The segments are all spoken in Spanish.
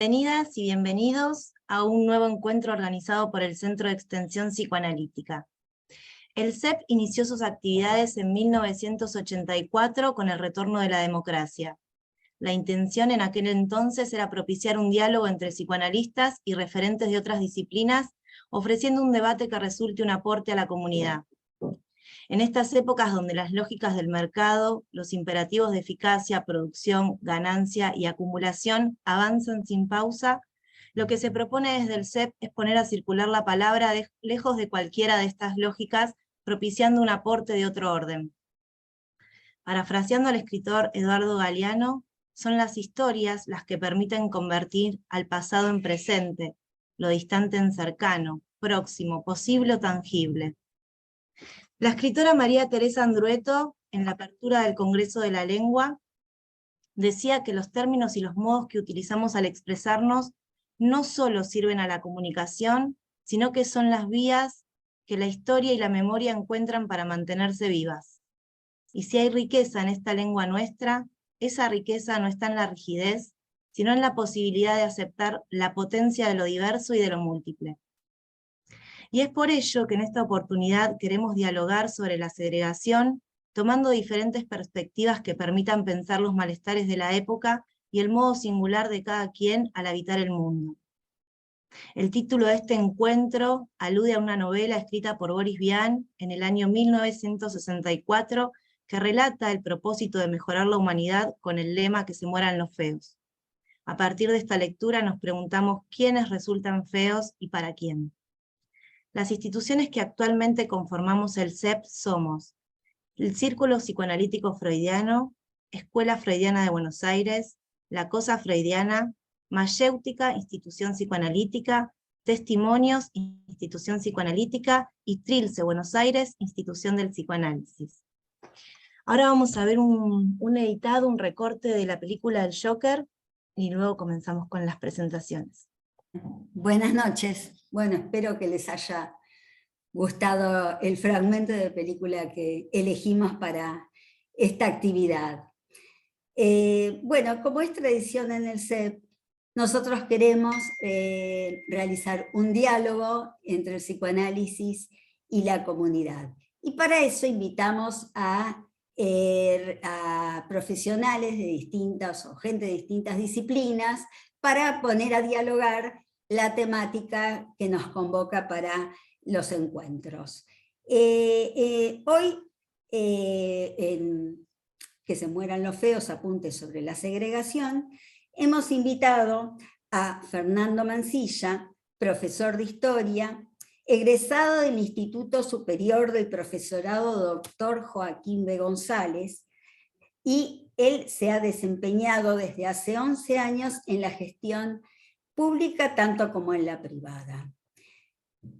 Bienvenidas y bienvenidos a un nuevo encuentro organizado por el Centro de Extensión Psicoanalítica. El CEP inició sus actividades en 1984 con el retorno de la democracia. La intención en aquel entonces era propiciar un diálogo entre psicoanalistas y referentes de otras disciplinas, ofreciendo un debate que resulte un aporte a la comunidad. En estas épocas donde las lógicas del mercado, los imperativos de eficacia, producción, ganancia y acumulación avanzan sin pausa, lo que se propone desde el CEP es poner a circular la palabra lejos de cualquiera de estas lógicas, propiciando un aporte de otro orden. Parafraseando al escritor Eduardo Galeano, son las historias las que permiten convertir al pasado en presente, lo distante en cercano, próximo, posible o tangible. La escritora María Teresa Andrueto, en la apertura del Congreso de la Lengua, decía que los términos y los modos que utilizamos al expresarnos no solo sirven a la comunicación, sino que son las vías que la historia y la memoria encuentran para mantenerse vivas. Y si hay riqueza en esta lengua nuestra, esa riqueza no está en la rigidez, sino en la posibilidad de aceptar la potencia de lo diverso y de lo múltiple. Y es por ello que en esta oportunidad queremos dialogar sobre la segregación, tomando diferentes perspectivas que permitan pensar los malestares de la época y el modo singular de cada quien al habitar el mundo. El título de este encuentro alude a una novela escrita por Boris Vian en el año 1964, que relata el propósito de mejorar la humanidad con el lema que se mueran los feos. A partir de esta lectura nos preguntamos quiénes resultan feos y para quién. Las instituciones que actualmente conformamos el CEP somos el Círculo Psicoanalítico Freudiano, Escuela Freudiana de Buenos Aires, La Cosa Freudiana, Mayéutica, Institución Psicoanalítica, Testimonios, Institución Psicoanalítica, y Trilce, Buenos Aires, Institución del Psicoanálisis. Ahora vamos a ver un editado, un recorte de la película El Joker, y luego comenzamos con las presentaciones. Buenas noches. Bueno, espero que les haya gustado el fragmento de película que elegimos para esta actividad. Bueno, como es tradición en el CEP, nosotros queremos realizar un diálogo entre el psicoanálisis y la comunidad. Y para eso invitamos a profesionales de distintas o gente de distintas disciplinas para poner a dialogar la temática que nos convoca para los encuentros. Hoy, en Que se mueran los feos, apuntes sobre la segregación, hemos invitado a Fernando Mansilla, profesor de Historia, egresado del Instituto Superior del Profesorado Dr. Joaquín B. González, y él se ha desempeñado desde hace 11 años en la gestión pública tanto como en la privada.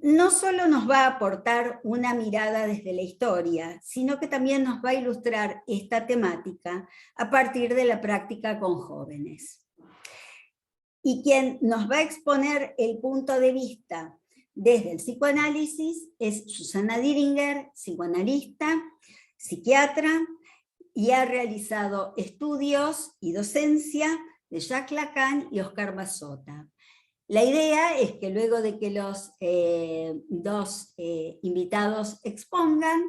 No solo nos va a aportar una mirada desde la historia, sino que también nos va a ilustrar esta temática a partir de la práctica con jóvenes. Y quien nos va a exponer el punto de vista desde el psicoanálisis es Susana Diringer, psicoanalista, psiquiatra, y ha realizado estudios y docencia de Jacques Lacan y Oscar Massota. La idea es que luego de que los dos invitados expongan,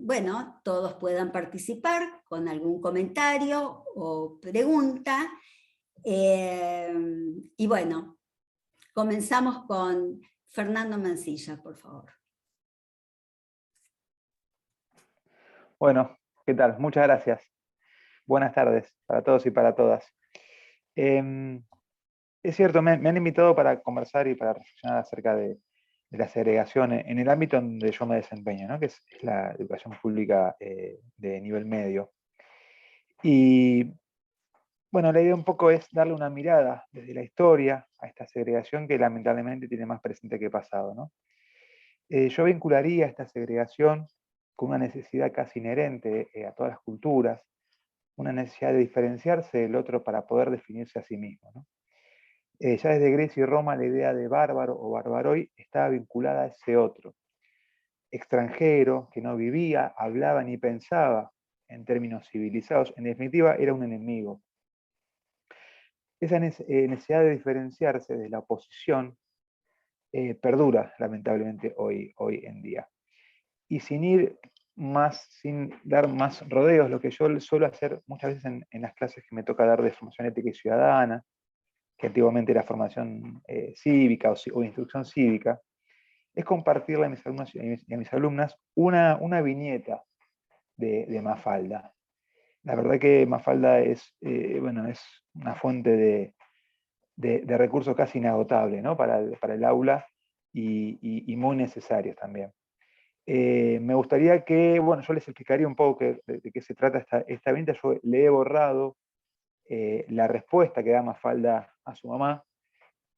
bueno, todos puedan participar con algún comentario o pregunta. Y bueno, comenzamos con Fernando Mansilla, por favor. Bueno, ¿qué tal? Muchas gracias. Buenas tardes para todos y para todas. Es cierto, me han invitado para conversar y para reflexionar acerca de la segregación en el ámbito donde yo me desempeño, ¿no? Que es la educación pública de nivel medio. Y bueno, la idea un poco es darle una mirada desde la historia a esta segregación que lamentablemente tiene más presente que pasado, ¿no? Yo vincularía esta segregación con una necesidad casi inherente a todas las culturas, una necesidad de diferenciarse del otro para poder definirse a sí mismo, ¿no? Ya desde Grecia y Roma la idea de bárbaro o barbaroi estaba vinculada a ese otro, extranjero, que no vivía, hablaba ni pensaba en términos civilizados, en definitiva era un enemigo. esa necesidad de diferenciarse de la oposición perdura lamentablemente hoy en día. Y sin dar más rodeos, lo que yo suelo hacer muchas veces en las clases que me toca dar de formación ética y ciudadana, que antiguamente era formación cívica o instrucción cívica, es compartirle a mis alumnos y a mis alumnas una viñeta de Mafalda. La verdad que Mafalda es una fuente de recursos casi inagotable, ¿no? para el aula y muy necesarios también. Me gustaría que, yo les explicaría un poco de qué se trata esta viñeta. Yo le he borrado la respuesta que da Mafalda a su mamá,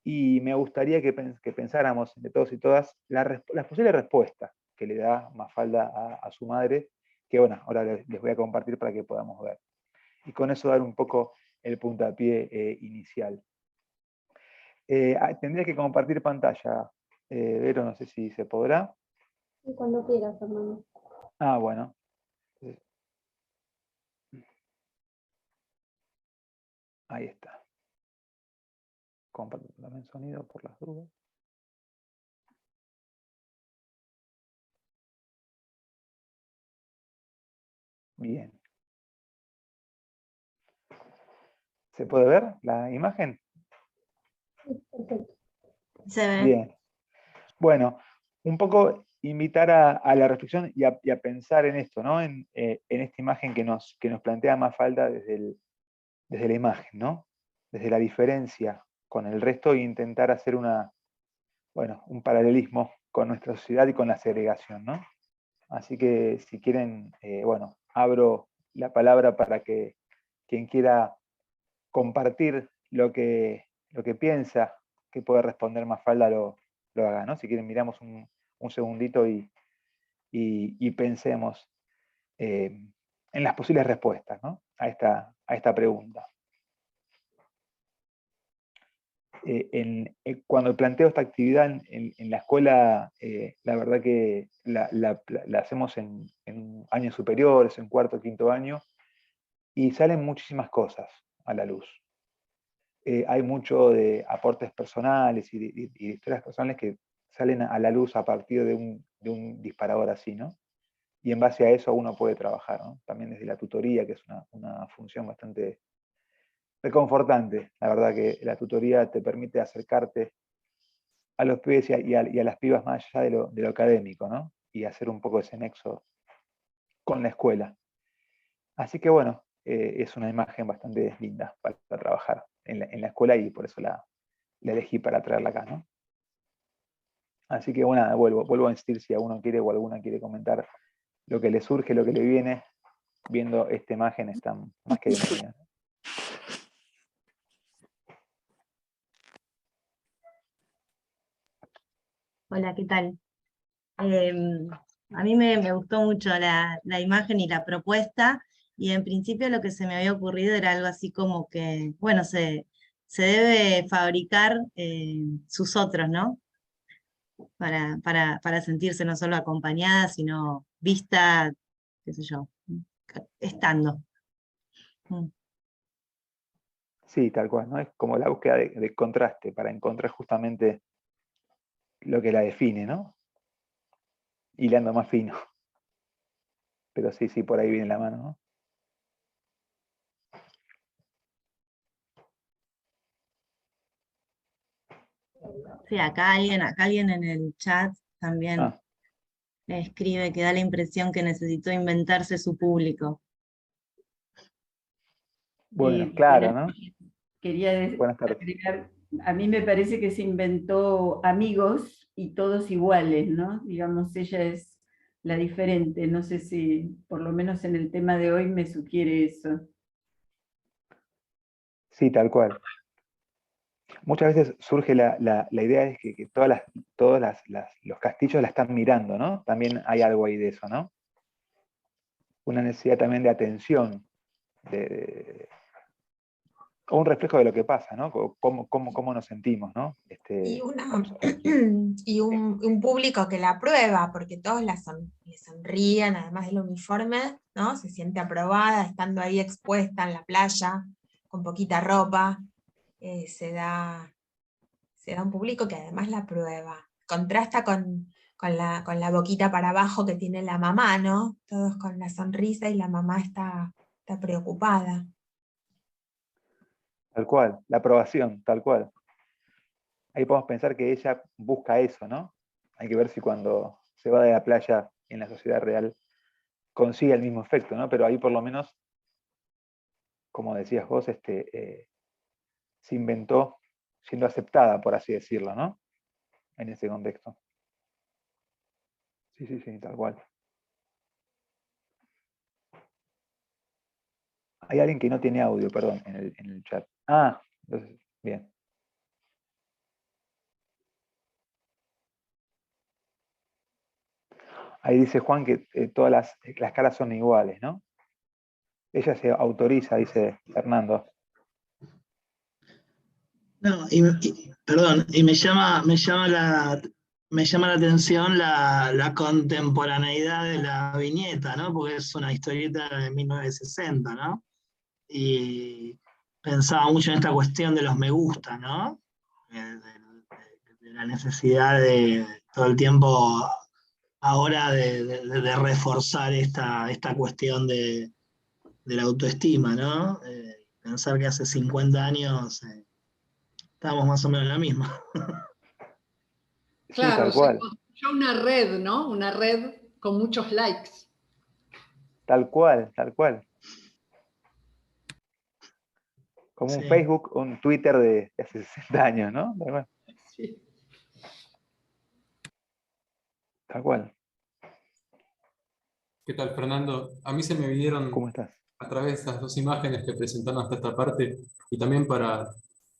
y me gustaría que pensáramos entre todos y todas las posibles respuestas que le da Mafalda a su madre, que ahora les voy a compartir para que podamos ver. Y con eso dar un poco el puntapié inicial. Tendría que compartir pantalla, Vero, no sé si se podrá. Y cuando quieras, hermano. Bueno. Ahí está. Comparto también sonido por las dudas. Bien. ¿Se puede ver la imagen? Sí, perfecto. Se ve. Bien. Bueno, un poco invitar a la reflexión y a pensar en esto, ¿no? En esta imagen que nos plantea Mafalda desde la imagen, ¿no? Desde la diferencia con el resto, e intentar hacer un paralelismo con nuestra sociedad y con la segregación, ¿no? Así que si quieren, abro la palabra para que quien quiera compartir lo que piensa que puede responder Mafalda lo haga, ¿no? Si quieren, miramos un segundito y pensemos en las posibles respuestas, ¿no? a esta pregunta. Cuando planteo esta actividad en la escuela, la verdad que la hacemos en años superiores, en cuarto o quinto año, y salen muchísimas cosas a la luz. Hay mucho de aportes personales y de historias personales que salen a la luz a partir de un disparador así, ¿no? Y en base a eso uno puede trabajar, ¿no? También desde la tutoría, que es una función bastante reconfortante. La verdad que la tutoría te permite acercarte a los pibes y a las pibas más allá de lo académico, ¿no? Y hacer un poco ese nexo con la escuela. Así que es una imagen bastante linda para trabajar en la escuela, y por eso la elegí para traerla acá, ¿no? Así que vuelvo a insistir si alguno quiere o alguna quiere comentar lo que le surge, lo que le viene, viendo esta imagen, están más que bienvenidos. Hola, ¿qué tal? A mí me gustó mucho la imagen y la propuesta, y en principio lo que se me había ocurrido era algo así como que, se debe fabricar sus otros, ¿no? Para sentirse no solo acompañada, sino vista, qué sé yo, estando. Sí, tal cual, ¿no? Es como la búsqueda de contraste para encontrar justamente lo que la define, ¿no? Hilando más fino. Pero sí, por ahí viene la mano, ¿no? Sí, acá alguien en el chat también escribe que da la impresión que necesitó inventarse su público. Bueno, claro, ¿no? Quería Buenas tardes. agregar, a mí me parece que se inventó amigos y todos iguales, ¿no? Digamos, ella es la diferente. No sé si, por lo menos en el tema de hoy, me sugiere eso. Sí, tal cual. Muchas veces surge la idea de que todos los castillos la están mirando, ¿no? También hay algo ahí de eso, ¿no? Una necesidad también de atención, o un reflejo de lo que pasa, ¿no? Cómo nos sentimos, ¿no? Y un público que la aprueba, porque todos le sonríen, además del uniforme, ¿no? Se siente aprobada, estando ahí expuesta en la playa, con poquita ropa. se da un público que además la prueba. Contrasta con la boquita para abajo que tiene la mamá, ¿no? Todos con la sonrisa y la mamá está preocupada. Tal cual, la aprobación, tal cual. Ahí podemos pensar que ella busca eso, ¿no? Hay que ver si cuando se va de la playa en la sociedad real consigue el mismo efecto, ¿no? Pero ahí por lo menos, como decías vos, se inventó siendo aceptada, por así decirlo, ¿no? En ese contexto. Sí, sí, sí, tal cual. Hay alguien que no tiene audio, perdón, en el chat. Ah, entonces, bien. Ahí dice Juan que todas las caras son iguales, ¿no? Ella se autoriza, dice Fernando. No, perdón, y me llama la atención la contemporaneidad de la viñeta, ¿no? Porque es una historieta de 1960, ¿no? Y pensaba mucho en esta cuestión de los me gusta, ¿no? De la necesidad de todo el tiempo ahora de reforzar esta cuestión de la autoestima, ¿no? Pensar que hace 50 años estábamos más o menos en la misma. Sí, Claro, tal se cual. construyó una red, ¿no? Una red con muchos likes. Tal cual, tal cual. Como un Sí. Facebook, un Twitter de hace 60 años, ¿no? Tal cual. Sí. Tal cual. ¿Qué tal, Fernando? A mí se me vinieron ¿Cómo estás? a través de esas dos imágenes que presentaron hasta esta parte y también para,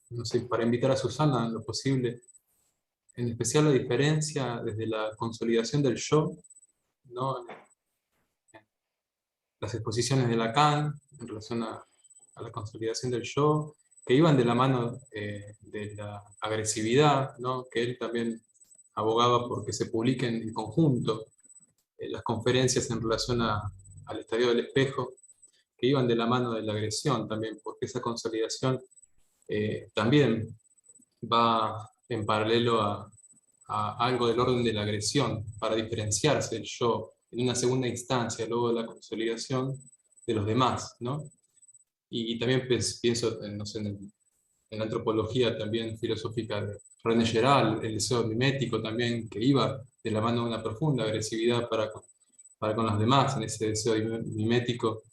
no sé, para invitar a Susana en lo posible, en especial la diferencia desde la consolidación del yo, ¿no? Las exposiciones de Lacan en relación a la consolidación del yo, que iban de la mano de la agresividad, ¿no? Que él también abogaba por que se publiquen en conjunto las conferencias en relación al estadio del espejo, que iban de la mano de la agresión también, porque esa consolidación también va en paralelo a algo del orden de la agresión, para diferenciarse el yo en una segunda instancia, luego de la consolidación de los demás, ¿no? Y también pienso no sé, en la antropología también filosófica de René Girard, el deseo mimético también, que iba de la mano de una profunda agresividad para con los demás, en ese deseo mimético.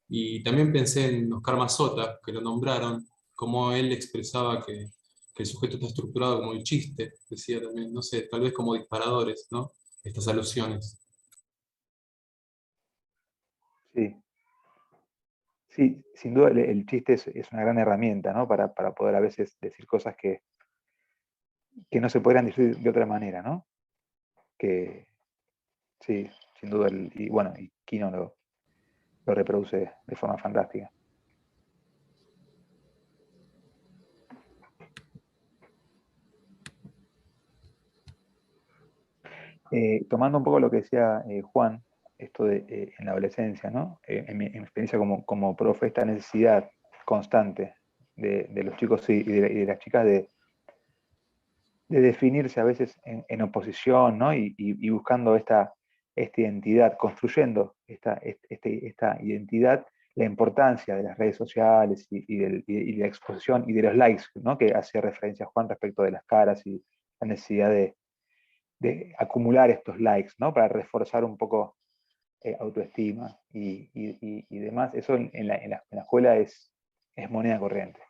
Y también pensé en Oscar Mazota, que lo nombraron, como él expresaba que el sujeto está estructurado como el chiste, decía también, no sé, tal vez como disparadores, ¿no? Estas alusiones. Sí. Sí, sin duda el chiste es una gran herramienta, ¿no? Para poder a veces decir cosas que no se podrían decir de otra manera, ¿no? Que sí, sin duda, y bueno, y Kino lo reproduce de forma fantástica. Tomando un poco lo que decía Juan, esto de en la adolescencia, ¿no? En mi experiencia como profe, esta necesidad constante de los chicos y de las chicas de definirse a veces en oposición, ¿no? Y buscando esta identidad, construyendo esta identidad, la importancia de las redes sociales y la exposición y de los likes, ¿no? Que hacía referencia Juan respecto de las caras y la necesidad de acumular estos likes, ¿no? Para reforzar un poco autoestima y demás. Eso en la escuela es moneda corriente,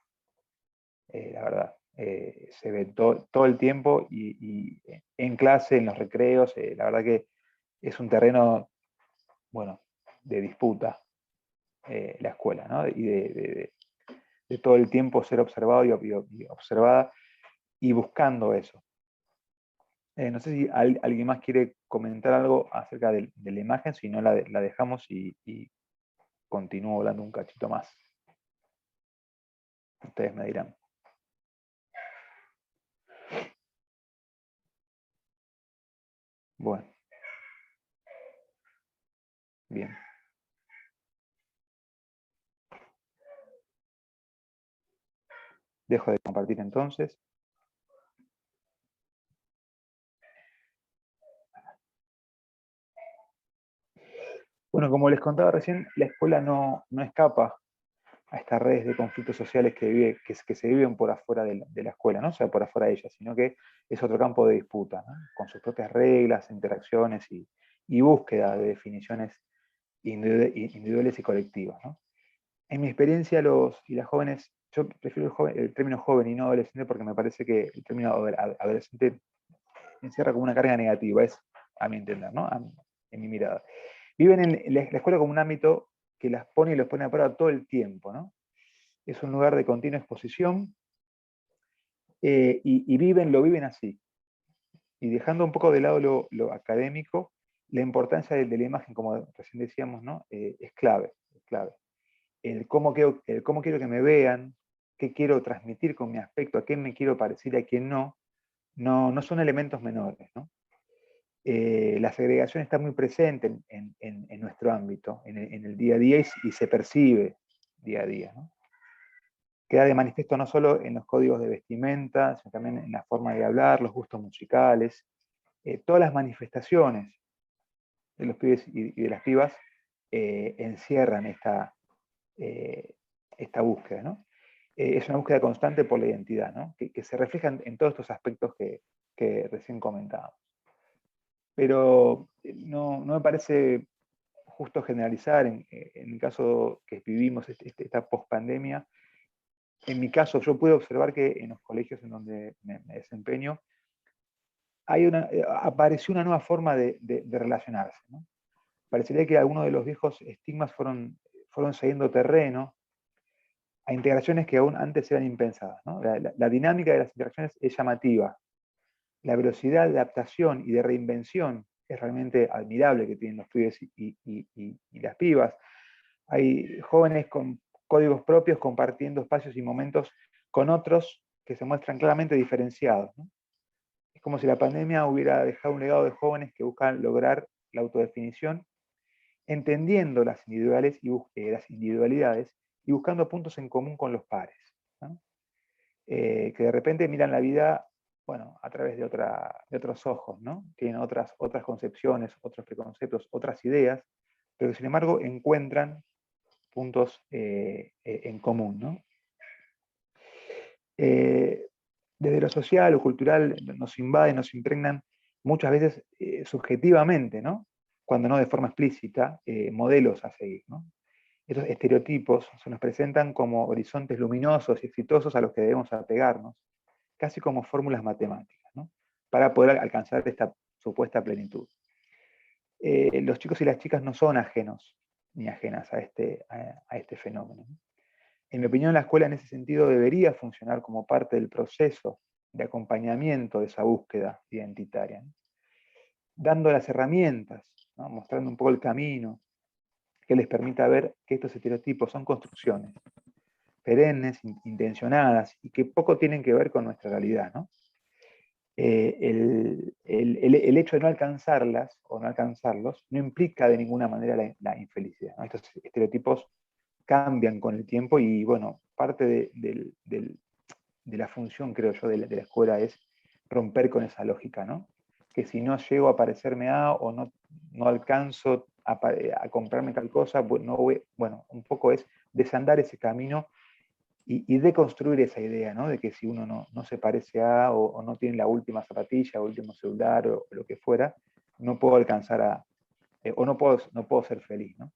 la verdad. Se ve todo el tiempo y en clase, en los recreos, la verdad que es un terreno, bueno, de disputa la escuela, ¿no? Y de todo el tiempo ser observado y observada y buscando eso. No sé si alguien más quiere comentar algo acerca de la imagen, si no la dejamos y continúo hablando un cachito más. Ustedes me dirán. Bueno. Bien. Dejo de compartir entonces. Bueno, como les contaba recién, la escuela no escapa a estas redes de conflictos sociales que se viven por afuera de la escuela, ¿no? O sea, por afuera de ella, sino que es otro campo de disputa, ¿no? Con sus propias reglas, interacciones y búsqueda de definiciones individuales y colectivas, ¿no? En mi experiencia, los y las jóvenes, yo prefiero el término joven y no adolescente porque me parece que el término adolescente encierra como una carga negativa, es a mi entender, ¿no? En mi mirada. Viven en la escuela como un ámbito que las pone y los pone a prueba todo el tiempo, ¿no? Es un lugar de continua exposición y lo viven así. Y dejando un poco de lado lo académico, la importancia de la imagen, como recién decíamos, ¿no? Es clave, es clave. El cómo quiero que me vean, qué quiero transmitir con mi aspecto, a qué me quiero parecer y a quién no son elementos menores, ¿no? La segregación está muy presente en nuestro ámbito, en el día a día y se percibe día a día, ¿no? Queda de manifiesto no solo en los códigos de vestimenta, sino también en la forma de hablar, los gustos musicales, todas las manifestaciones de los pibes y de las pibas encierran esta búsqueda, ¿no? Es una búsqueda constante por la identidad, ¿no? Que se refleja en todos estos aspectos que recién comentábamos. Pero no me parece justo generalizar en el caso que vivimos esta pospandemia. En mi caso, yo pude observar que en los colegios en donde me desempeño, apareció una nueva forma de relacionarse, ¿no? Parecería que algunos de los viejos estigmas fueron cediendo terreno a integraciones que aún antes eran impensadas, ¿no? La dinámica de las interacciones es llamativa. La velocidad de adaptación y de reinvención es realmente admirable que tienen los pibes y las pibas. Hay jóvenes con códigos propios compartiendo espacios y momentos con otros que se muestran claramente diferenciados, ¿no? Es como si la pandemia hubiera dejado un legado de jóvenes que buscan lograr la autodefinición, entendiendo las individualidades y buscando puntos en común con los pares, ¿no? Que de repente miran la vida, bueno, a través de otros ojos, ¿no? Tienen otras concepciones, otros preconceptos, otras ideas, pero que sin embargo encuentran puntos en común, ¿no? Desde lo social o cultural nos invaden, nos impregnan muchas veces subjetivamente, ¿no? Cuando no de forma explícita, modelos a seguir, ¿no? Estos estereotipos se nos presentan como horizontes luminosos y exitosos a los que debemos apegarnos, casi como fórmulas matemáticas, ¿no? Para poder alcanzar esta supuesta plenitud. Los chicos y las chicas no son ajenos ni ajenas a este fenómeno, ¿no? En mi opinión, la escuela en ese sentido debería funcionar como parte del proceso de acompañamiento de esa búsqueda identitaria, ¿no? Dando las herramientas, ¿no? Mostrando un poco el camino que les permita ver que estos estereotipos son construcciones perennes, intencionadas y que poco tienen que ver con nuestra realidad, ¿no? El hecho de no alcanzarlas o no alcanzarlos no implica de ninguna manera la infelicidad, ¿no? Estos estereotipos cambian con el tiempo y, bueno, parte de la función, creo yo, de la escuela es romper con esa lógica, ¿no? Que si no llego a parecerme a o no alcanzo a comprarme tal cosa, bueno, un poco es desandar ese camino y deconstruir esa idea, ¿no? De que si uno no se parece a o no tiene la última zapatilla, o último celular o lo que fuera, no puedo alcanzar o no puedo ser feliz, ¿no?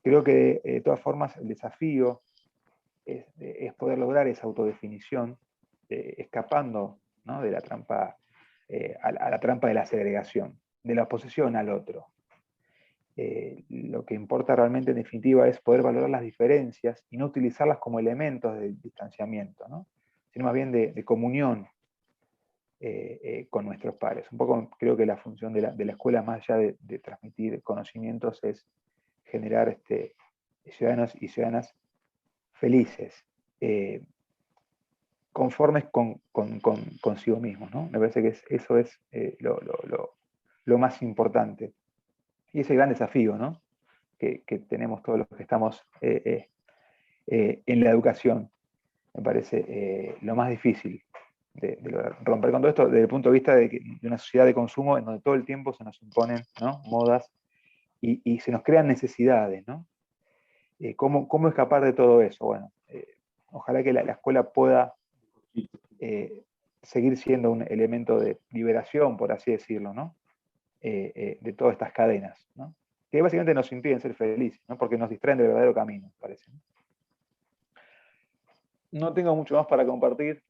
Creo que de todas formas el desafío es poder lograr esa autodefinición escapando, ¿no? De la trampa, a la trampa de la segregación, de la oposición al otro. Lo que importa realmente en definitiva es poder valorar las diferencias y no utilizarlas como elementos de distanciamiento, ¿no? Sino más bien de comunión con nuestros pares. Un poco creo que la función de la escuela, más allá de transmitir conocimientos, es generar ciudadanos y ciudadanas felices, conformes consigo mismos, ¿no? Me parece que eso es lo más importante. Y ese gran desafío, ¿no? que tenemos todos los que estamos en la educación. me parece lo más difícil de romper con todo esto desde el punto de vista de una sociedad de consumo en donde todo el tiempo se nos imponen, ¿no?, modas y se nos crean necesidades, ¿no? ¿Cómo escapar de todo eso? Bueno, ojalá que la escuela pueda seguir siendo un elemento de liberación, por así decirlo, ¿no?, de todas estas cadenas, ¿no?, que básicamente nos impiden ser felices, ¿no?, porque nos distraen del verdadero camino, parece. No tengo mucho más para compartir,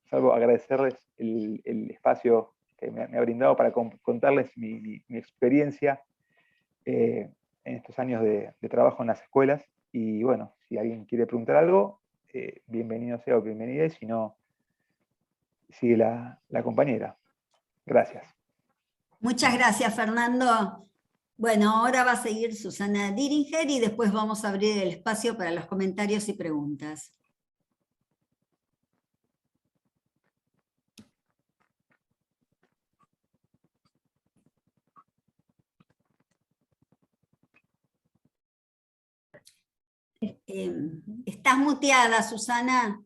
salvo agradecerles el espacio que me ha brindado para contarles mi experiencia en estos años de trabajo en las escuelas. Y bueno, si alguien quiere preguntar algo, bienvenido sea o bienvenida, y si no, sigue la compañera. Gracias. Muchas gracias, Fernando. Bueno, ahora va a seguir Susana Diringer y después vamos a abrir el espacio para los comentarios y preguntas. Estás muteada, Susana.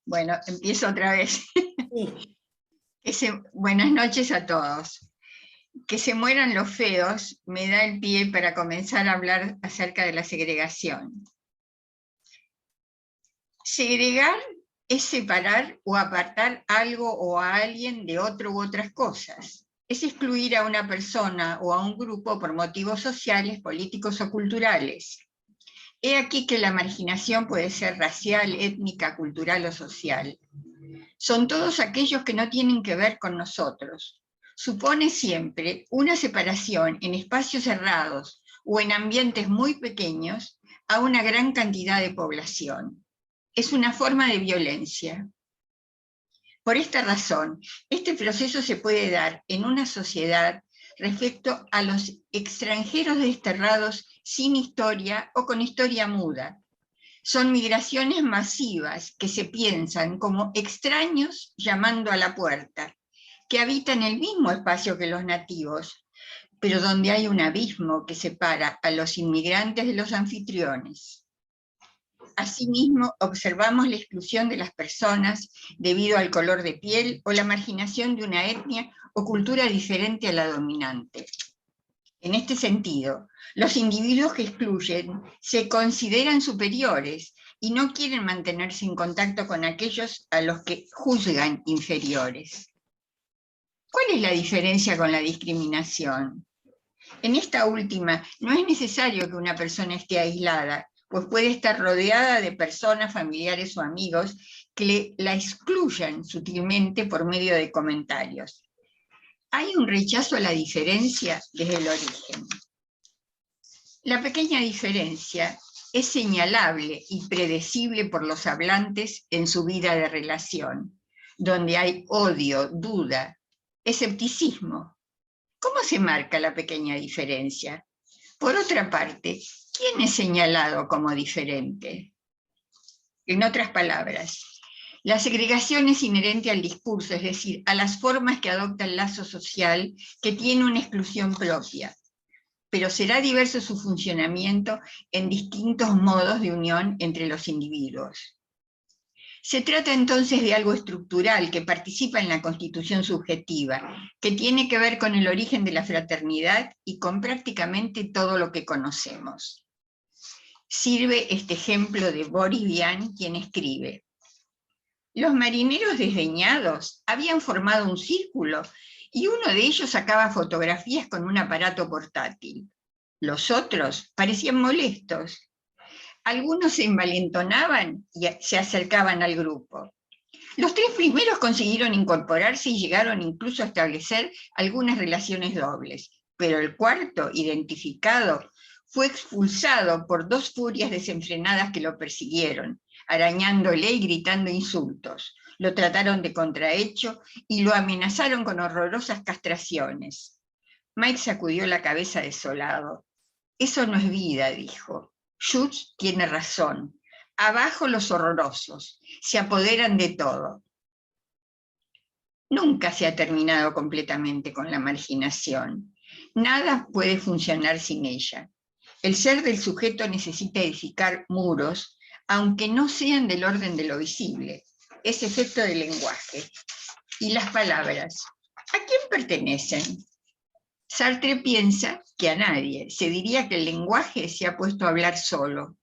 Bueno, empiezo otra vez. Sí. Buenas noches a todos. Que se mueran los feos me da el pie para comenzar a hablar acerca de la segregación. Segregar es separar o apartar algo o a alguien de otro u otras cosas. Es excluir a una persona o a un grupo por motivos sociales, políticos o culturales. He aquí que la marginación puede ser racial, étnica, cultural o social. Son todos aquellos que no tienen que ver con nosotros. Supone siempre una separación en espacios cerrados o en ambientes muy pequeños a una gran cantidad de población. Es una forma de violencia. Por esta razón, este proceso se puede dar en una sociedad respecto a los extranjeros desterrados sin historia o con historia muda. Son migraciones masivas que se piensan como extraños llamando a la puerta, que habitan el mismo espacio que los nativos, pero donde hay un abismo que separa a los inmigrantes de los anfitriones. Asimismo, observamos la exclusión de las personas debido al color de piel o la marginación de una etnia o cultura diferente a la dominante. En este sentido, los individuos que excluyen se consideran superiores y no quieren mantenerse en contacto con aquellos a los que juzgan inferiores. ¿Cuál es la diferencia con la discriminación? En esta última, no es necesario que una persona esté aislada, pues puede estar rodeada de personas, familiares o amigos que la excluyan sutilmente por medio de comentarios. Hay un rechazo a la diferencia desde el origen. La pequeña diferencia es señalable y predecible por los hablantes en su vida de relación, donde hay odio, duda, escepticismo. ¿Cómo se marca la pequeña diferencia? Por otra parte, ¿quién es señalado como diferente? En otras palabras, la segregación es inherente al discurso, es decir, a las formas que adopta el lazo social que tiene una exclusión propia, pero será diverso su funcionamiento en distintos modos de unión entre los individuos. Se trata entonces de algo estructural que participa en la constitución subjetiva, que tiene que ver con el origen de la fraternidad y con prácticamente todo lo que conocemos. Sirve este ejemplo de Boris Vian, quien escribe: los marineros desdeñados habían formado un círculo y uno de ellos sacaba fotografías con un aparato portátil. Los otros parecían molestos. Algunos se envalentonaban y se acercaban al grupo. Los tres primeros consiguieron incorporarse y llegaron incluso a establecer algunas relaciones dobles, pero el cuarto, identificado, fue expulsado por dos furias desenfrenadas que lo persiguieron, arañándole y gritando insultos. Lo trataron de contrahecho y lo amenazaron con horrorosas castraciones. Mike sacudió la cabeza desolado. Eso no es vida, dijo. Schutz tiene razón. Abajo los horrorosos, se apoderan de todo. Nunca se ha terminado completamente con la marginación. Nada puede funcionar sin ella. El ser del sujeto necesita edificar muros, aunque no sean del orden de lo visible. Es efecto del lenguaje. Y las palabras, ¿a quién pertenecen? Sartre piensa que a nadie. Se diría que el lenguaje se ha puesto a hablar solo.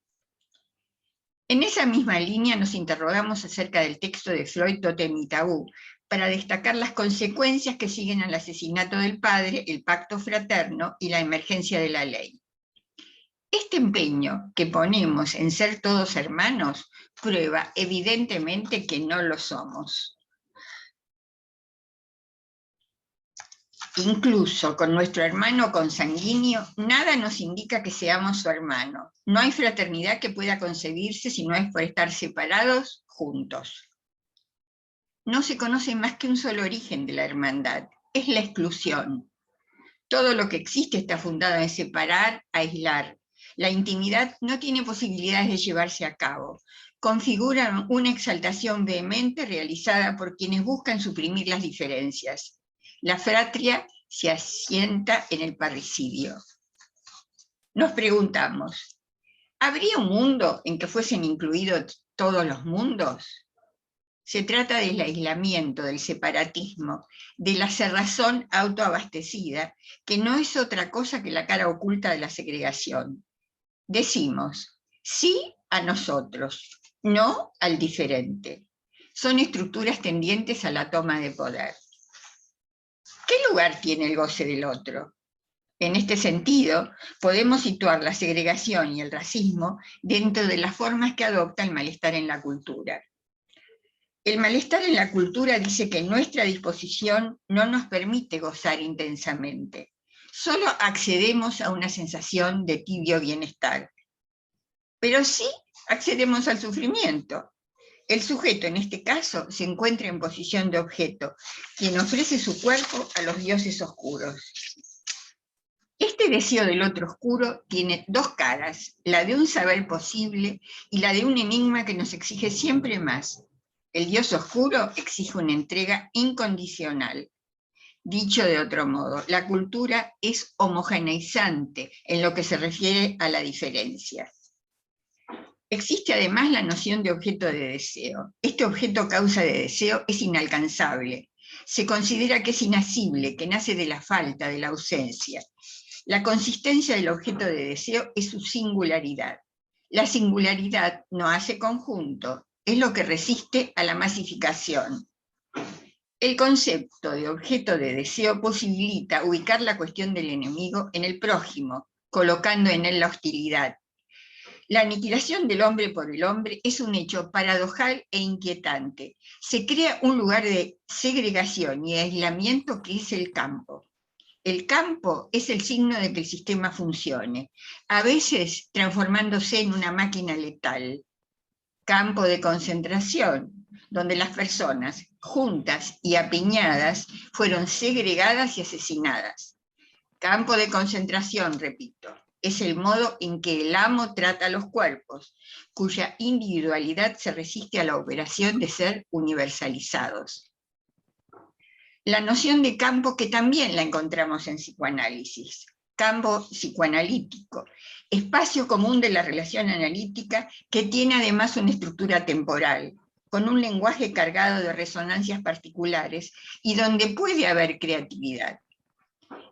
En esa misma línea nos interrogamos acerca del texto de Freud, Tótem y Tabú, para destacar las consecuencias que siguen al asesinato del padre, el pacto fraterno y la emergencia de la ley. Este empeño que ponemos en ser todos hermanos prueba evidentemente que no lo somos. Incluso con nuestro hermano consanguíneo, nada nos indica que seamos su hermano. No hay fraternidad que pueda concebirse si no es por estar separados juntos. No se conoce más que un solo origen de la hermandad, es la exclusión. Todo lo que existe está fundado en separar, aislar. La intimidad no tiene posibilidades de llevarse a cabo. Configuran una exaltación vehemente realizada por quienes buscan suprimir las diferencias. La fratria se asienta en el parricidio. Nos preguntamos, ¿habría un mundo en que fuesen incluidos todos los mundos? Se trata del aislamiento, del separatismo, de la cerrazón autoabastecida, que no es otra cosa que la cara oculta de la segregación. Decimos, sí a nosotros, no al diferente. Son estructuras tendientes a la toma de poder. ¿Qué lugar tiene el goce del otro? En este sentido, podemos situar la segregación y el racismo dentro de las formas que adopta el malestar en la cultura. El malestar en la cultura dice que nuestra disposición no nos permite gozar intensamente. Solo accedemos a una sensación de tibio bienestar. Pero sí accedemos al sufrimiento. El sujeto, en este caso, se encuentra en posición de objeto, quien ofrece su cuerpo a los dioses oscuros. Este deseo del otro oscuro tiene dos caras, la de un saber posible y la de un enigma que nos exige siempre más. El dios oscuro exige una entrega incondicional. Dicho de otro modo, la cultura es homogeneizante en lo que se refiere a la diferencia. Existe además la noción de objeto de deseo. Este objeto causa de deseo es inalcanzable. Se considera que es inasible, que nace de la falta, de la ausencia. La consistencia del objeto de deseo es su singularidad. La singularidad no hace conjunto, es lo que resiste a la masificación. El concepto de objeto de deseo posibilita ubicar la cuestión del enemigo en el prójimo, colocando en él la hostilidad. La aniquilación del hombre por el hombre es un hecho paradojal e inquietante. Se crea un lugar de segregación y aislamiento que es el campo. El campo es el signo de que el sistema funcione, a veces transformándose en una máquina letal. Campo de concentración, donde las personas, juntas y apiñadas, fueron segregadas y asesinadas. Campo de concentración, repito, es el modo en que el amo trata a los cuerpos, cuya individualidad se resiste a la operación de ser universalizados. La noción de campo que también la encontramos en psicoanálisis, campo psicoanalítico, espacio común de la relación analítica que tiene además una estructura temporal, con un lenguaje cargado de resonancias particulares y donde puede haber creatividad.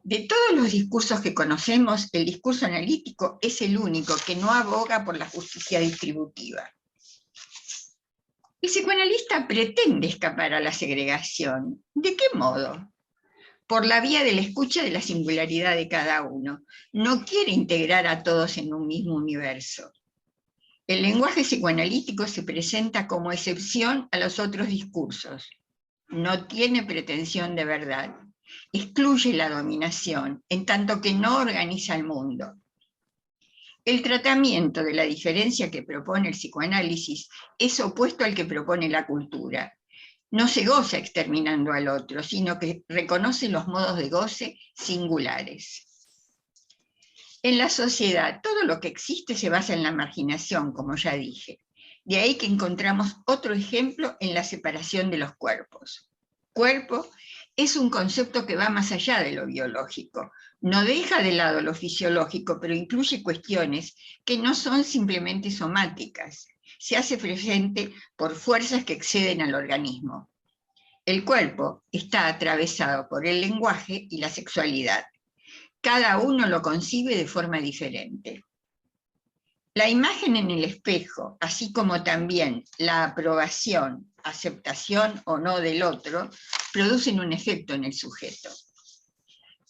De todos los discursos que conocemos, el discurso analítico es el único que no aboga por la justicia distributiva. El psicoanalista pretende escapar a la segregación. ¿De qué modo? Por la vía de la escucha de la singularidad de cada uno. No quiere integrar a todos en un mismo universo. El lenguaje psicoanalítico se presenta como excepción a los otros discursos. No tiene pretensión de verdad. Excluye la dominación, en tanto que no organiza el mundo. El tratamiento de la diferencia que propone el psicoanálisis es opuesto al que propone la cultura. No se goza exterminando al otro, sino que reconoce los modos de goce singulares. En la sociedad, todo lo que existe se basa en la marginación, como ya dije. De ahí que encontramos otro ejemplo en la separación de los cuerpos. Cuerpo Es un concepto que va más allá de lo biológico. No deja de lado lo fisiológico, pero incluye cuestiones que no son simplemente somáticas. Se hace presente por fuerzas que exceden al organismo. El cuerpo está atravesado por el lenguaje y la sexualidad. Cada uno lo concibe de forma diferente. La imagen en el espejo, así como también la aprobación, aceptación o no del otro, producen un efecto en el sujeto.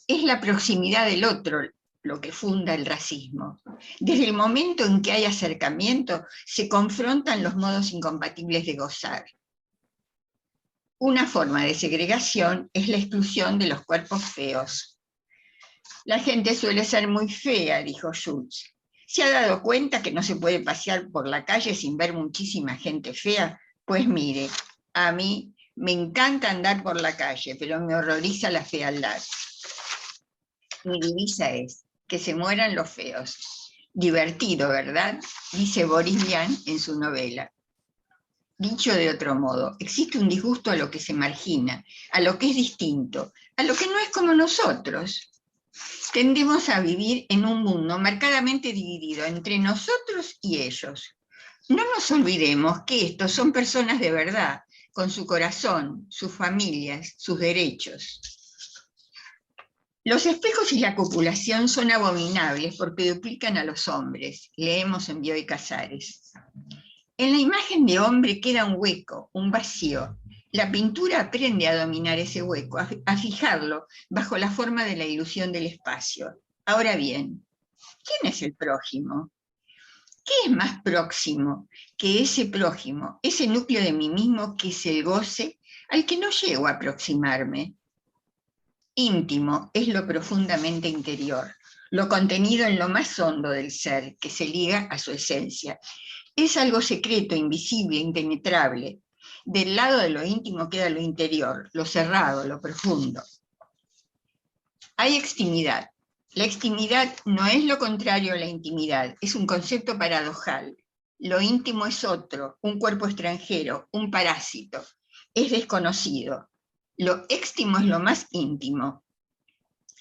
Es la proximidad del otro lo que funda el racismo. Desde el momento en que hay acercamiento, se confrontan los modos incompatibles de gozar. Una forma de segregación es la exclusión de los cuerpos feos. La gente suele ser muy fea, dijo Schultz. ¿Se ha dado cuenta que no se puede pasear por la calle sin ver muchísima gente fea? Pues mire, a mí me encanta andar por la calle, pero me horroriza la fealdad. Mi divisa es que se mueran los feos. Divertido, ¿verdad? Dice Boris Vian en su novela. Dicho de otro modo, existe un disgusto a lo que se margina, a lo que es distinto, a lo que no es como nosotros. Tendemos a vivir en un mundo marcadamente dividido entre nosotros y ellos. No nos olvidemos que estos son personas de verdad, con su corazón, sus familias, sus derechos. Los espejos y la copulación son abominables porque duplican a los hombres, leemos en Bioy Casares. En la imagen de hombre queda un hueco, un vacío. La pintura aprende a dominar ese hueco, a fijarlo bajo la forma de la ilusión del espacio. Ahora bien, ¿quién es el prójimo? ¿Qué es más próximo que ese prójimo, ese núcleo de mí mismo que es el goce al que no llego a aproximarme? Íntimo es lo profundamente interior, lo contenido en lo más hondo del ser, que se liga a su esencia. Es algo secreto, invisible, impenetrable. Del lado de lo íntimo queda lo interior, lo cerrado, lo profundo. Hay extimidad. La extimidad no es lo contrario a la intimidad, es un concepto paradojal. Lo íntimo es otro, un cuerpo extranjero, un parásito. Es desconocido. Lo extimo es lo más íntimo,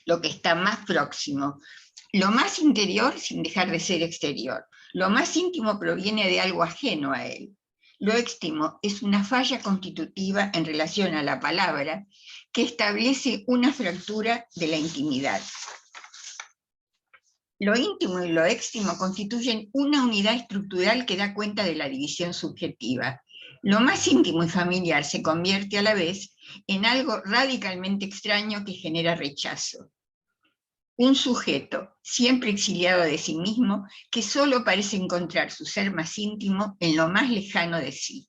lo que está más próximo. Lo más interior sin dejar de ser exterior. Lo más íntimo proviene de algo ajeno a él. Lo extimo es una falla constitutiva en relación a la palabra que establece una fractura de la intimidad. Lo íntimo y lo extimo constituyen una unidad estructural que da cuenta de la división subjetiva. Lo más íntimo y familiar se convierte a la vez en algo radicalmente extraño que genera rechazo. Un sujeto, siempre exiliado de sí mismo, que solo parece encontrar su ser más íntimo en lo más lejano de sí.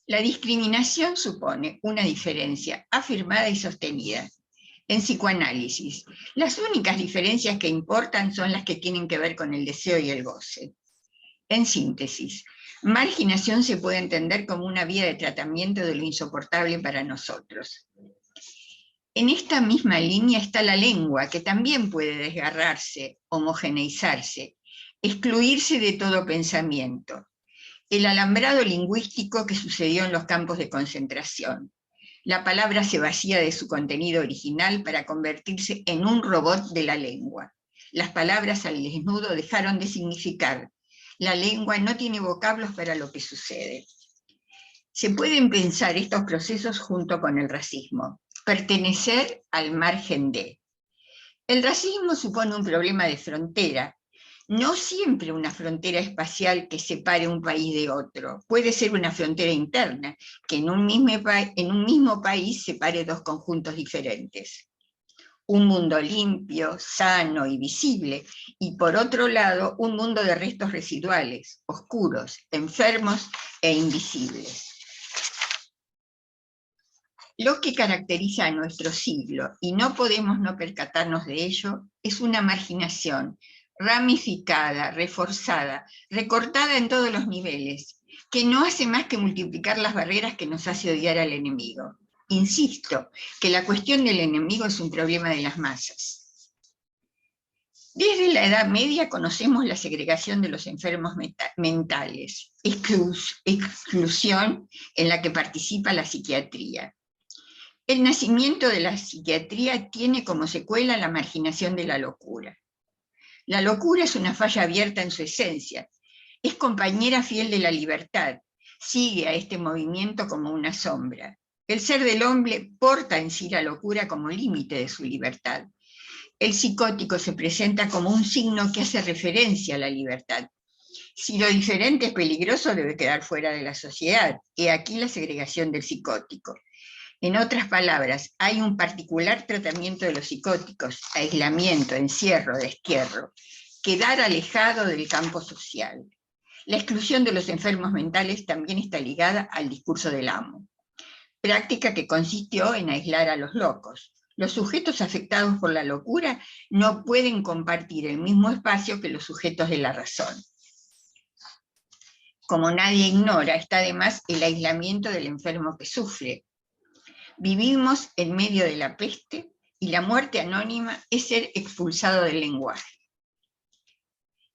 La discriminación supone una diferencia afirmada y sostenida. En psicoanálisis, las únicas diferencias que importan son las que tienen que ver con el deseo y el goce. En síntesis, marginación se puede entender como una vía de tratamiento de lo insoportable para nosotros. En esta misma línea está la lengua, que también puede desgarrarse, homogeneizarse, excluirse de todo pensamiento. El alambrado lingüístico que sucedió en los campos de concentración. La palabra se vacía de su contenido original para convertirse en un robot de la lengua. Las palabras al desnudo dejaron de significar. La lengua no tiene vocablos para lo que sucede. Se pueden pensar estos procesos junto con el racismo. Pertenecer al margen de. El racismo supone un problema de frontera, no siempre una frontera espacial que separe un país de otro, puede ser una frontera interna, que en un mismo país separe dos conjuntos diferentes. Un mundo limpio, sano y visible, y por otro lado un mundo de restos residuales, oscuros, enfermos e invisibles. Lo que caracteriza a nuestro siglo, y no podemos no percatarnos de ello, es una marginación ramificada, reforzada, recortada en todos los niveles, que no hace más que multiplicar las barreras que nos hace odiar al enemigo. Insisto, que la cuestión del enemigo es un problema de las masas. Desde la Edad Media conocemos la segregación de los enfermos mentales, exclusión en la que participa la psiquiatría. El nacimiento de la psiquiatría tiene como secuela la marginación de la locura. La locura es una falla abierta en su esencia, es compañera fiel de la libertad, sigue a este movimiento como una sombra. El ser del hombre porta en sí la locura como límite de su libertad. El psicótico se presenta como un signo que hace referencia a la libertad. Si lo diferente es peligroso, debe quedar fuera de la sociedad. He aquí la segregación del psicótico. En otras palabras, hay un particular tratamiento de los psicóticos, aislamiento, encierro, destierro, quedar alejado del campo social. La exclusión de los enfermos mentales también está ligada al discurso del amo, práctica que consistió en aislar a los locos. Los sujetos afectados por la locura no pueden compartir el mismo espacio que los sujetos de la razón. Como nadie ignora, está además el aislamiento del enfermo que sufre. Vivimos en medio de la peste y la muerte anónima es ser expulsado del lenguaje.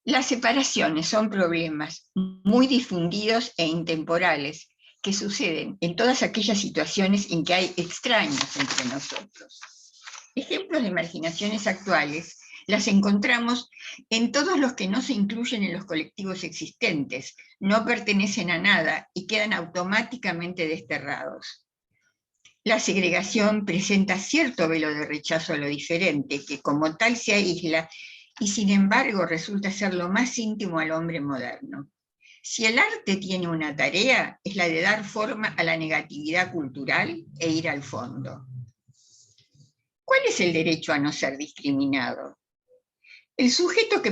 Las separaciones son problemas muy difundidos e intemporales que suceden en todas aquellas situaciones en que hay extraños entre nosotros. Ejemplos de marginaciones actuales las encontramos en todos los que no se incluyen en los colectivos existentes, no pertenecen a nada y quedan automáticamente desterrados. La segregación presenta cierto velo de rechazo a lo diferente, que como tal se aísla y sin embargo resulta ser lo más íntimo al hombre moderno. Si el arte tiene una tarea, es la de dar forma a la negatividad cultural e ir al fondo. ¿Cuál es el derecho a no ser discriminado? El sujeto que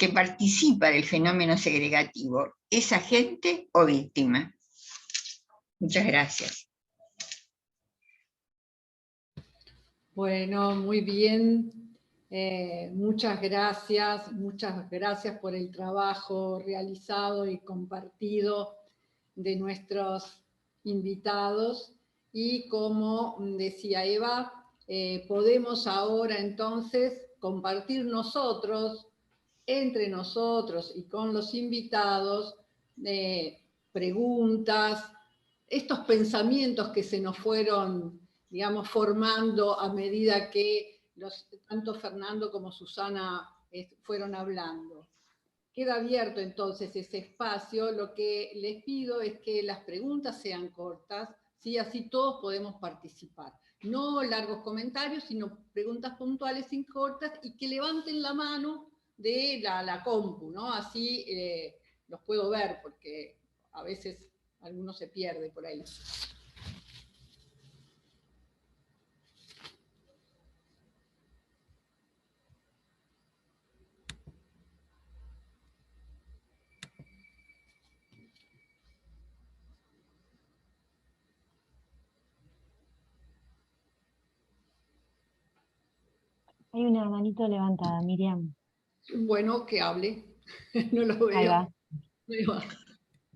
participa del fenómeno segregativo, ¿es agente o víctima? Muchas gracias. Bueno, muy bien. Muchas gracias por el trabajo realizado y compartido de nuestros invitados. Y como decía Eva, podemos ahora entonces compartir nosotros, entre nosotros y con los invitados, preguntas, estos pensamientos que se nos fueron, digamos, formando a medida que tanto Fernando como Susana fueron hablando. Queda abierto entonces ese espacio. Lo que les pido es que las preguntas sean cortas, ¿sí? Así todos podemos participar. No largos comentarios, sino preguntas puntuales y cortas, y que levanten la mano de la compu, ¿no? Así los puedo ver, porque a veces alguno se pierde por ahí. Hay una manito levantada, Miriam. Bueno, que hable. No lo veo. Ahí va. Ahí va.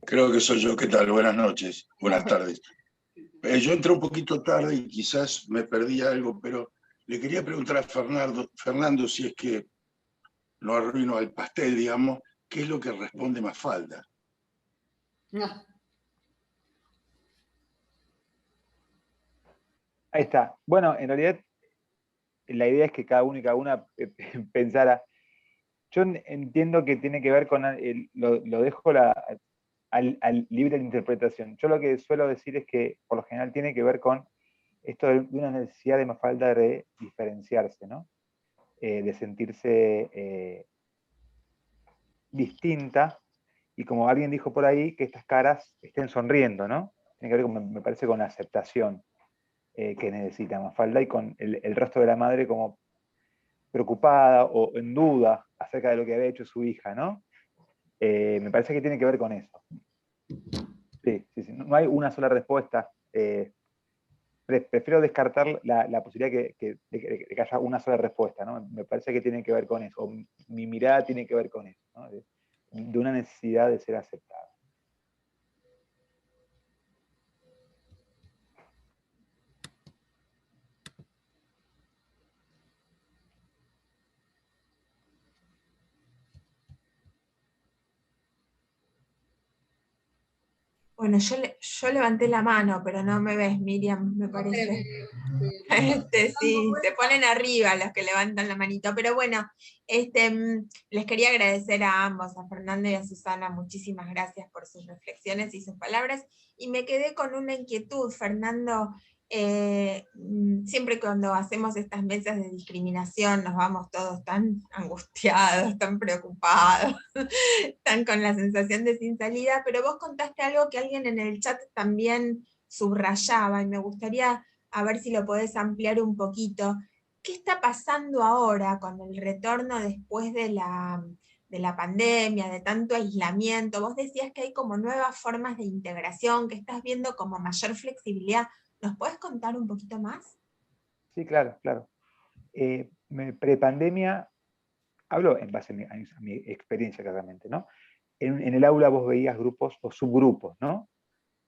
Creo que soy yo. ¿Qué tal? Buenas noches, buenas tardes. Yo entré un poquito tarde y quizás me perdí algo, pero le quería preguntar a Fernando, si es que no arruino al pastel, digamos, ¿qué es lo que responde Mafalda? Ah. Ahí está. Bueno, en realidad la idea es que cada uno y cada una pensara. Yo entiendo que tiene que ver con, lo dejo al libre de interpretación. Yo lo que suelo decir es que por lo general tiene que ver con esto de una necesidad de Mafalda de diferenciarse, ¿no? De sentirse distinta, y como alguien dijo por ahí, que estas caras estén sonriendo, ¿no? Tiene que ver, me parece, con la aceptación que necesita Mafalda, y con el rostro de la madre como preocupada o en duda acerca de lo que había hecho su hija, ¿no? Me parece que tiene que ver con eso. Sí. No hay una sola respuesta. Prefiero descartar la posibilidad de que haya una sola respuesta, ¿no? Me parece que tiene que ver con eso. O mi mirada tiene que ver con eso, ¿no? De una necesidad de ser aceptada. Bueno, yo levanté la mano, pero no me ves, Miriam, me parece. Sí, se ponen arriba los que levantan la manito, pero bueno, les quería agradecer a ambos, a Fernando y a Susana, muchísimas gracias por sus reflexiones y sus palabras, y me quedé con una inquietud, Fernando. Siempre cuando hacemos estas mesas de discriminación nos vamos todos tan angustiados, tan preocupados, tan con la sensación de sin salida, pero vos contaste algo que alguien en el chat también subrayaba, y me gustaría a ver si lo podés ampliar un poquito. ¿Qué está pasando ahora con el retorno después de la pandemia, de tanto aislamiento? Vos decías que hay como nuevas formas de integración, que estás viendo como mayor flexibilidad. ¿Nos puedes contar un poquito más? Sí, claro, claro. Prepandemia, hablo en base a mi experiencia claramente, ¿no? En el aula vos veías grupos o subgrupos, ¿no?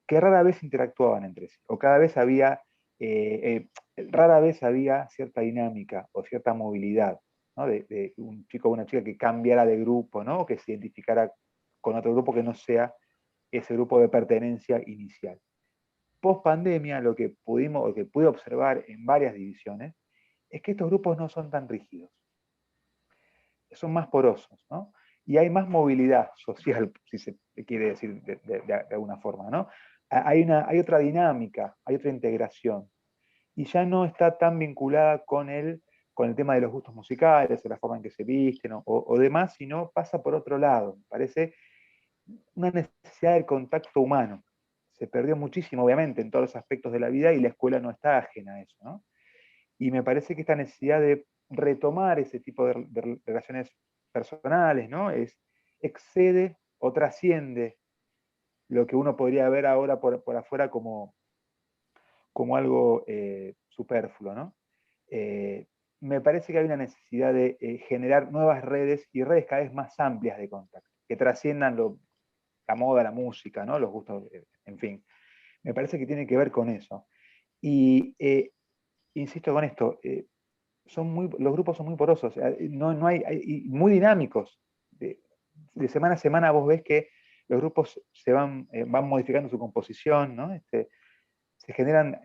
Que rara vez interactuaban entre sí, o cada vez había, rara vez había cierta dinámica o cierta movilidad, ¿no? De un chico o una chica que cambiara de grupo, ¿no? O que se identificara con otro grupo que no sea ese grupo de pertenencia inicial. Post pandemia, lo que pude observar en varias divisiones, es que estos grupos no son tan rígidos, son más porosos, ¿no? Y hay más movilidad social, si se quiere decir de alguna forma, ¿no? Hay otra dinámica, hay otra integración, y ya no está tan vinculada con el tema de los gustos musicales, o la forma en que se visten, o demás, sino pasa por otro lado. Me parece una necesidad del contacto humano. Se perdió muchísimo, obviamente, en todos los aspectos de la vida, y la escuela no está ajena a eso, ¿no? Y me parece que esta necesidad de retomar ese tipo de relaciones personales, ¿no? Excede o trasciende lo que uno podría ver ahora por afuera como algo superfluo, ¿no? Me parece que hay una necesidad de generar nuevas redes, y redes cada vez más amplias de contacto, que trasciendan la moda, la música, ¿no? Los gustos, en fin. Me parece que tiene que ver con eso. Y insisto con esto, los grupos son muy porosos, no hay muy dinámicos. De semana a semana vos ves que los grupos van modificando su composición, ¿no? Se generan,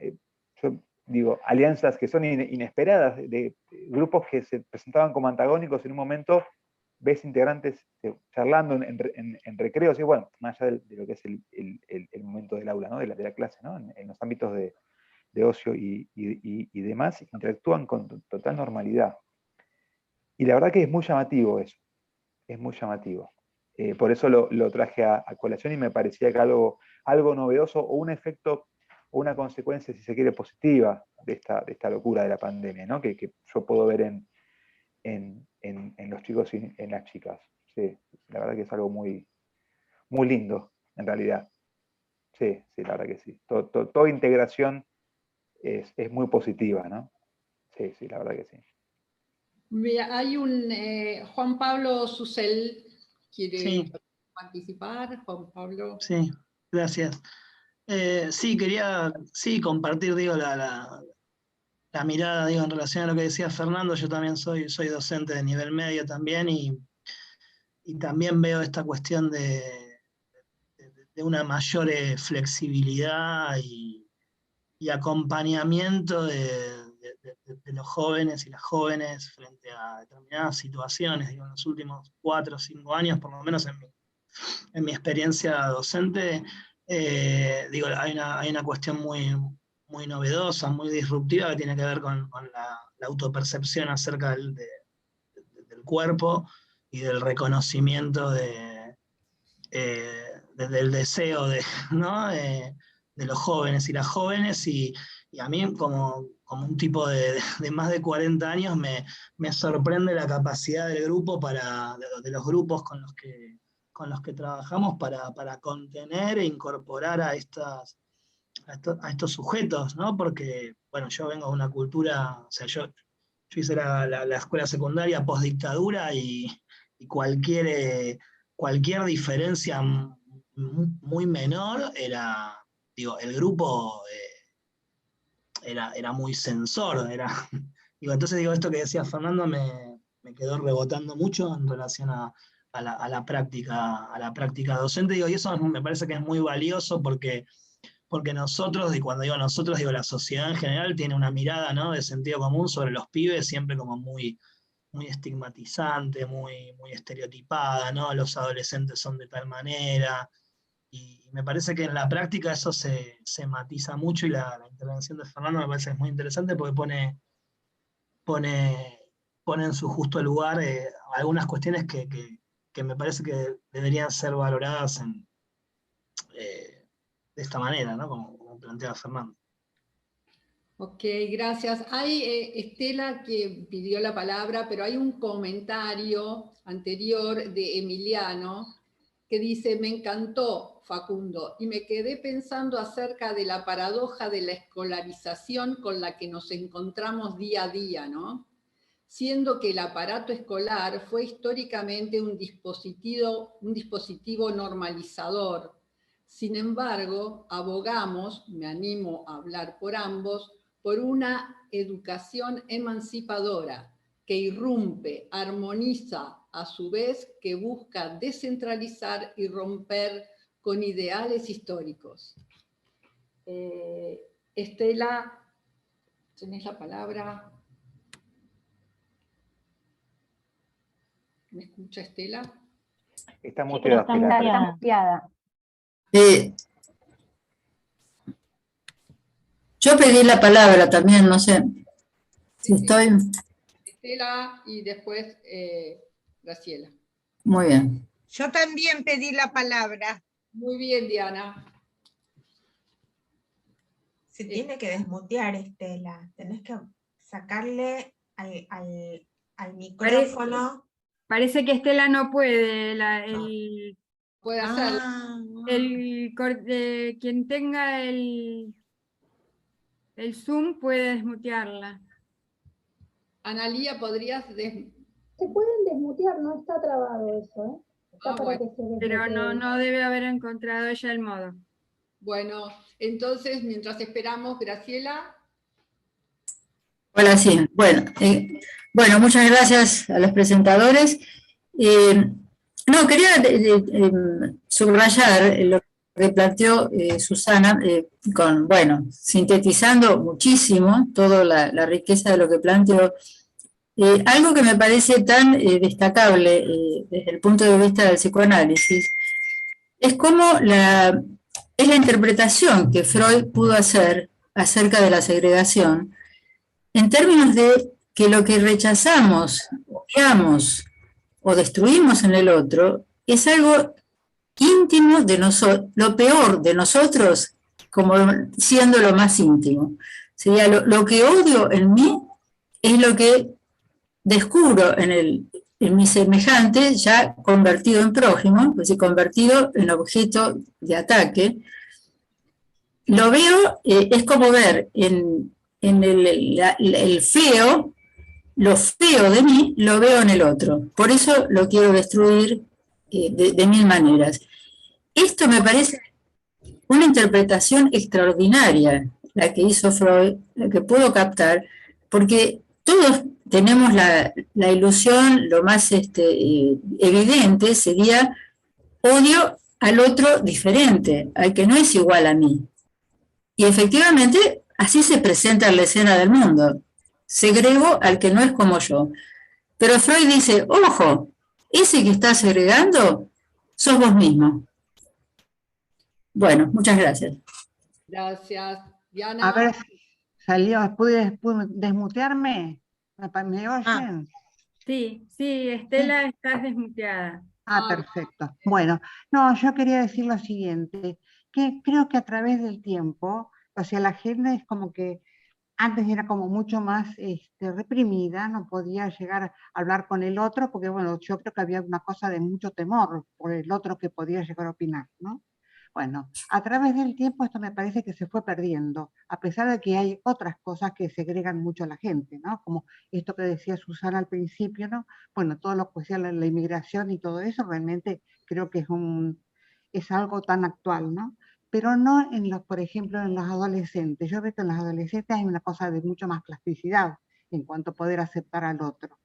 yo digo, alianzas que son inesperadas, de grupos que se presentaban como antagónicos. En un momento ves integrantes charlando en recreos, y bueno, más allá de lo que es el momento del aula, ¿no? de la clase, ¿no? En los ámbitos de ocio y demás, interactúan con total normalidad. Y la verdad que es muy llamativo eso, es muy llamativo. Por eso lo traje a colación, y me parecía que algo novedoso, o un efecto, o una consecuencia, si se quiere, positiva de esta locura de la pandemia, ¿no? que yo puedo ver en los chicos y en las chicas. Sí, la verdad que es algo muy, muy lindo, en realidad. Sí, la verdad que sí. Toda integración es muy positiva, ¿no? Sí, la verdad que sí. Mira, hay un Juan Pablo Susel, ¿quiere Sí. participar? Juan Pablo. Sí, gracias. Sí, quería compartir, digo, la mirada, digo, en relación a lo que decía Fernando. Yo también soy docente de nivel medio también, y también veo esta cuestión de una mayor flexibilidad y acompañamiento de los jóvenes y las jóvenes frente a determinadas situaciones. Digo, en los últimos 4 o 5 años, por lo menos en mi experiencia docente, digo, hay una cuestión muy novedosa, muy disruptiva, que tiene que ver con la autopercepción acerca del cuerpo, y del reconocimiento del deseo ¿no? de los jóvenes y las jóvenes. Y a mí, como un tipo de más de 40 años, me sorprende la capacidad del grupo, de los grupos con los que trabajamos, para contener e incorporar a estos sujetos, ¿no? Porque, bueno, yo vengo de una cultura, o sea, yo hice la escuela secundaria post-dictadura, y cualquier diferencia muy menor era, digo, el grupo era muy censor. Digo, entonces, digo, esto que decía Fernando me quedó rebotando mucho en relación a a la práctica docente, digo, y eso me parece que es muy valioso porque nosotros, y cuando digo nosotros, digo la sociedad en general, tiene una mirada, ¿no?, de sentido común sobre los pibes siempre como muy, muy estigmatizante, muy, muy estereotipada, ¿no? Los adolescentes son de tal manera, y me parece que en la práctica eso se matiza mucho, y la intervención de Fernando me parece que es muy interesante porque pone en su justo lugar algunas cuestiones que me parece que deberían ser valoradas de esta manera, ¿no?, como plantea Fernando. Ok, gracias. Hay Estela que pidió la palabra, pero hay un comentario anterior de Emiliano que dice: me encantó, Facundo, y me quedé pensando acerca de la paradoja de la escolarización con la que nos encontramos día a día, ¿no? Siendo que el aparato escolar fue históricamente un dispositivo normalizador. Sin embargo, abogamos, me animo a hablar por ambos, por una educación emancipadora que irrumpe, armoniza, a su vez que busca descentralizar y romper con ideales históricos. Estela, ¿tenés la palabra? ¿Me escucha, Estela? Está muteada, Estela. Está muteada. Yo pedí la palabra también, no sé si estoy... Estela y después Graciela. Muy bien. Yo también pedí la palabra. Muy bien, Diana. Se tiene que desmutear, Estela. Tenés que sacarle al micrófono. Parece que Estela no puede. Puede hacerlo. Quien tenga el Zoom puede desmutearla. Analía, ¿podrías Se pueden desmutear, no está trabado eso, ¿eh? Está para bueno. que se desmutee. Pero no debe haber encontrado ella el modo. Bueno, entonces, mientras esperamos, Graciela. Hola, sí. Bueno, muchas gracias a los presentadores. No, quería subrayar lo que planteó Susana, sintetizando muchísimo toda la riqueza de lo que planteó. Algo que me parece tan destacable desde el punto de vista del psicoanálisis es cómo es la interpretación que Freud pudo hacer acerca de la segregación en términos de que lo que rechazamos, odiamos o destruimos en el otro es algo íntimo de nosotros, lo peor de nosotros como siendo lo más íntimo. Sería lo que odio en mí es lo que descubro en mi semejante ya convertido en prójimo, es decir, convertido en objeto de ataque. Lo veo, es como ver en el feo, lo feo de mí, lo veo en el otro. Por eso lo quiero destruir de mil maneras. Esto me parece una interpretación extraordinaria, la que hizo Freud, la que pudo captar, porque todos tenemos la ilusión, lo más evidente sería odio al otro diferente, al que no es igual a mí. Y efectivamente, así se presenta en la escena del mundo. Segrego al que no es como yo. Pero Freud dice, ojo, ese que está segregando, sos vos mismo. Bueno, muchas gracias. Gracias. Diana. A ver si salió, ¿pude desmutearme? ¿Me oyen? Sí, Estela, estás desmuteada. Perfecto. Bueno, no, yo quería decir lo siguiente, que creo que a través del tiempo, o sea, la gente es como que antes era como mucho más reprimida, no podía llegar a hablar con el otro, porque bueno, yo creo que había una cosa de mucho temor por el otro que podía llegar a opinar, ¿no? Bueno, a través del tiempo esto me parece que se fue perdiendo, a pesar de que hay otras cosas que segregan mucho a la gente, ¿no? Como esto que decía Susana al principio, ¿no? Bueno, todo lo que sea la inmigración y todo eso realmente creo que es algo tan actual, ¿no? Pero no por ejemplo, en los adolescentes. Yo veo que en los adolescentes hay una cosa de mucho más plasticidad en cuanto a poder aceptar al otro.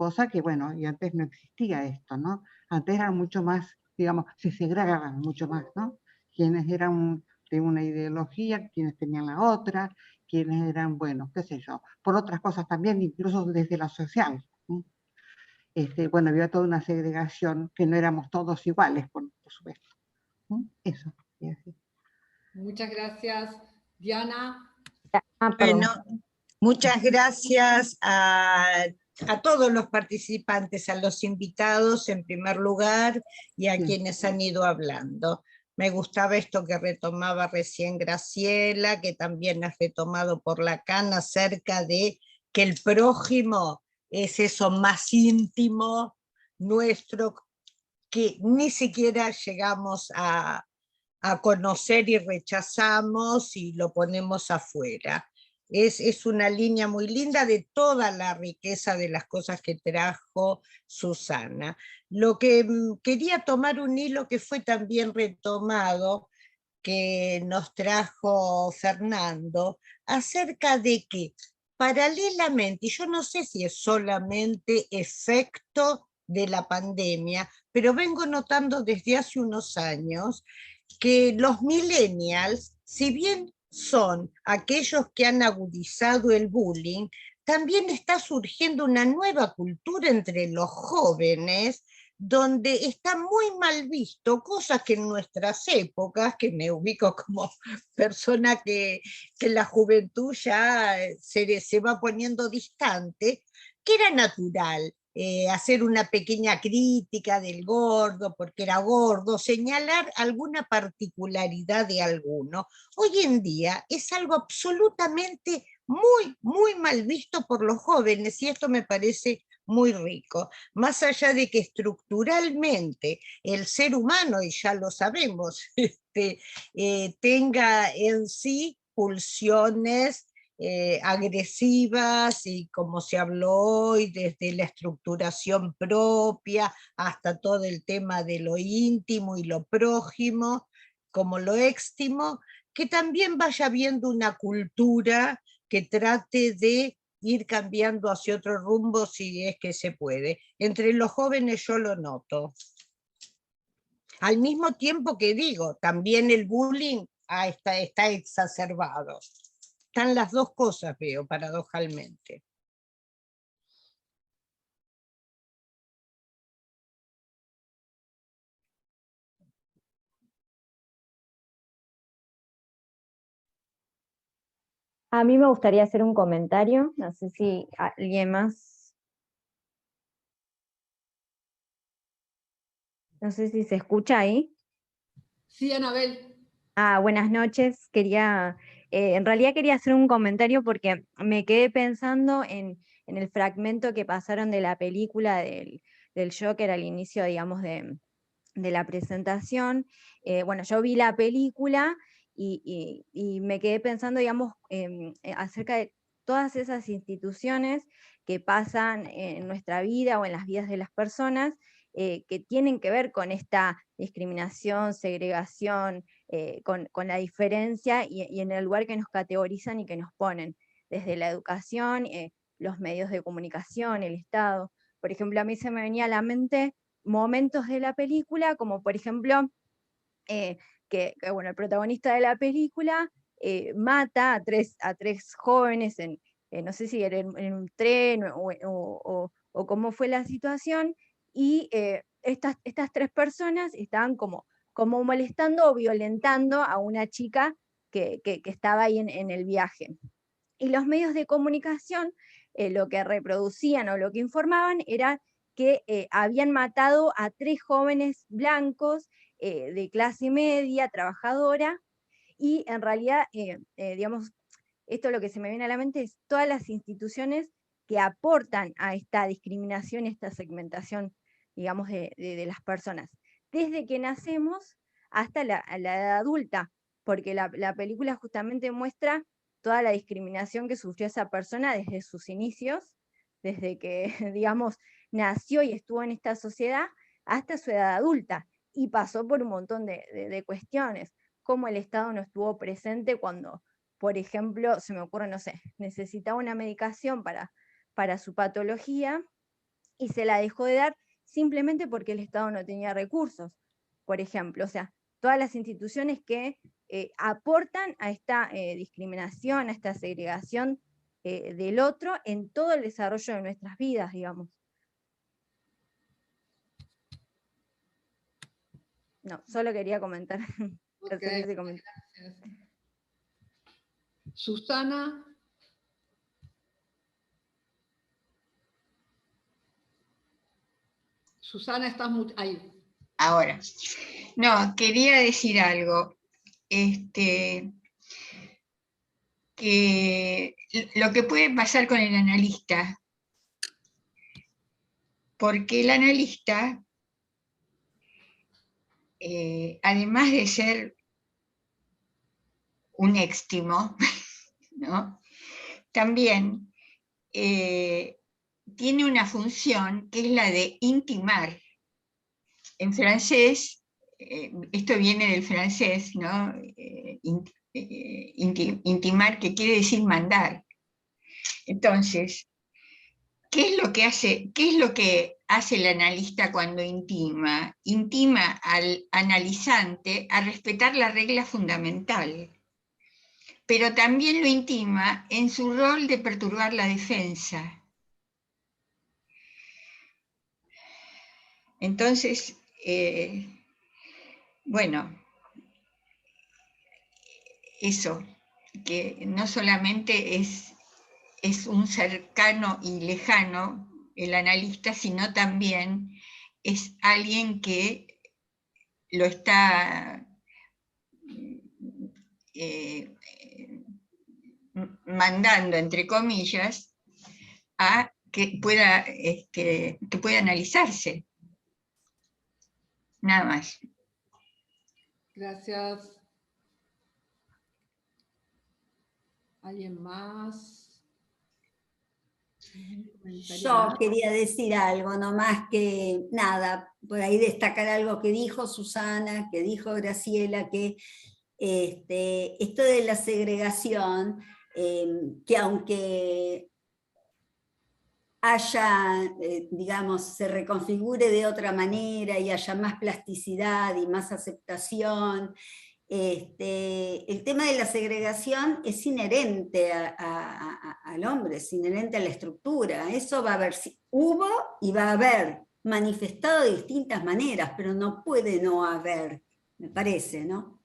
cosa que, bueno, y antes no existía esto, ¿no? Antes eran mucho más, digamos, se segregaban mucho más, ¿no? Quienes eran de una ideología, quienes tenían la otra, quienes eran, bueno, qué sé yo, por otras cosas también, incluso desde la social, ¿no? Bueno, había toda una segregación, que no éramos todos iguales, por supuesto, ¿no? Eso. Muchas gracias, Diana. Bueno, muchas gracias a todos los participantes, a los invitados en primer lugar y a quienes han ido hablando. Me gustaba esto que retomaba recién Graciela, que también has retomado por Lacan, acerca de que el prójimo es eso más íntimo nuestro, que ni siquiera llegamos a conocer y rechazamos y lo ponemos afuera. Es una línea muy linda de toda la riqueza de las cosas que trajo Susana. Lo que quería tomar un hilo que fue también retomado, que nos trajo Fernando, acerca de que paralelamente, y yo no sé si es solamente efecto de la pandemia, pero vengo notando desde hace unos años que los millennials, si bien son aquellos que han agudizado el bullying, también está surgiendo una nueva cultura entre los jóvenes, donde está muy mal visto cosas que en nuestras épocas, que me ubico como persona que la juventud ya se va poniendo distante, que era natural. Hacer una pequeña crítica del gordo porque era gordo, señalar alguna particularidad de alguno. Hoy en día es algo absolutamente muy mal visto por los jóvenes, y esto me parece muy rico, más allá de que estructuralmente el ser humano, y ya lo sabemos, tenga en sí pulsiones agresivas, y como se habló hoy, desde la estructuración propia hasta todo el tema de lo íntimo y lo prójimo, como lo éxtimo, que también vaya viendo una cultura que trate de ir cambiando hacia otro rumbo si es que se puede. Entre los jóvenes yo lo noto. Al mismo tiempo que digo, también el bullying está exacerbado. Están las dos cosas, veo, paradojalmente. A mí me gustaría hacer un comentario, no sé si alguien más. No sé si se escucha ahí. Sí, Anabel. Buenas noches. En realidad quería hacer un comentario porque me quedé pensando en el fragmento que pasaron de la película del Joker al inicio, digamos, de la presentación. Bueno, yo vi la película y me quedé pensando, digamos, acerca de todas esas instituciones que pasan en nuestra vida o en las vidas de las personas, que tienen que ver con esta discriminación, segregación, con la diferencia y en el lugar que nos categorizan y que nos ponen, desde la educación, los medios de comunicación, el Estado. Por ejemplo, a mí se me venía a la mente momentos de la película, como por ejemplo, que bueno, el protagonista de la película mata a tres jóvenes no sé si era en un tren o cómo fue la situación, y estas tres personas estaban como molestando o violentando a una chica que estaba ahí en el viaje. Y los medios de comunicación lo que reproducían o lo que informaban era que habían matado a 3 jóvenes blancos de clase media, trabajadora, y en realidad, digamos, esto lo que se me viene a la mente es todas las instituciones que aportan a esta discriminación, esta segmentación, digamos, de las personas, desde que nacemos hasta la edad adulta, porque la película justamente muestra toda la discriminación que sufrió esa persona desde sus inicios, desde que, digamos, nació y estuvo en esta sociedad, hasta su edad adulta, y pasó por un montón de cuestiones, como el Estado no estuvo presente cuando, por ejemplo, se me ocurre, no sé, necesitaba una medicación para su patología, y se la dejó de dar simplemente porque el Estado no tenía recursos, por ejemplo. O sea, todas las instituciones que aportan a esta discriminación, a esta segregación del otro en todo el desarrollo de nuestras vidas, digamos. No, solo quería comentar. Ok, ese comentario. gracias. Susana. Susana, estás ahí. Ahora. No, quería decir algo. Que lo que puede pasar con el analista, porque el analista, además de ser un éxtimo, ¿no? También tiene una función que es la de intimar. En francés, esto viene del francés, ¿no? Intimar, que quiere decir mandar. Entonces, ¿qué es lo que hace el analista cuando intima? Intima al analizante a respetar la regla fundamental, pero también lo intima en su rol de perturbar la defensa. Entonces, bueno, eso, que no solamente es un cercano y lejano el analista, sino también es alguien que lo está mandando, entre comillas, a que pueda analizarse. Nada más. Gracias. ¿Alguien más? Yo quería decir algo, no más que nada, por ahí destacar algo que dijo Susana, que dijo Graciela, que esto de la segregación, que aunque haya, digamos, se reconfigure de otra manera y haya más plasticidad y más aceptación, el tema de la segregación es inherente al hombre, es inherente a la estructura. Eso va a haber, hubo y va a haber, manifestado de distintas maneras, pero no puede no haber, me parece, ¿no?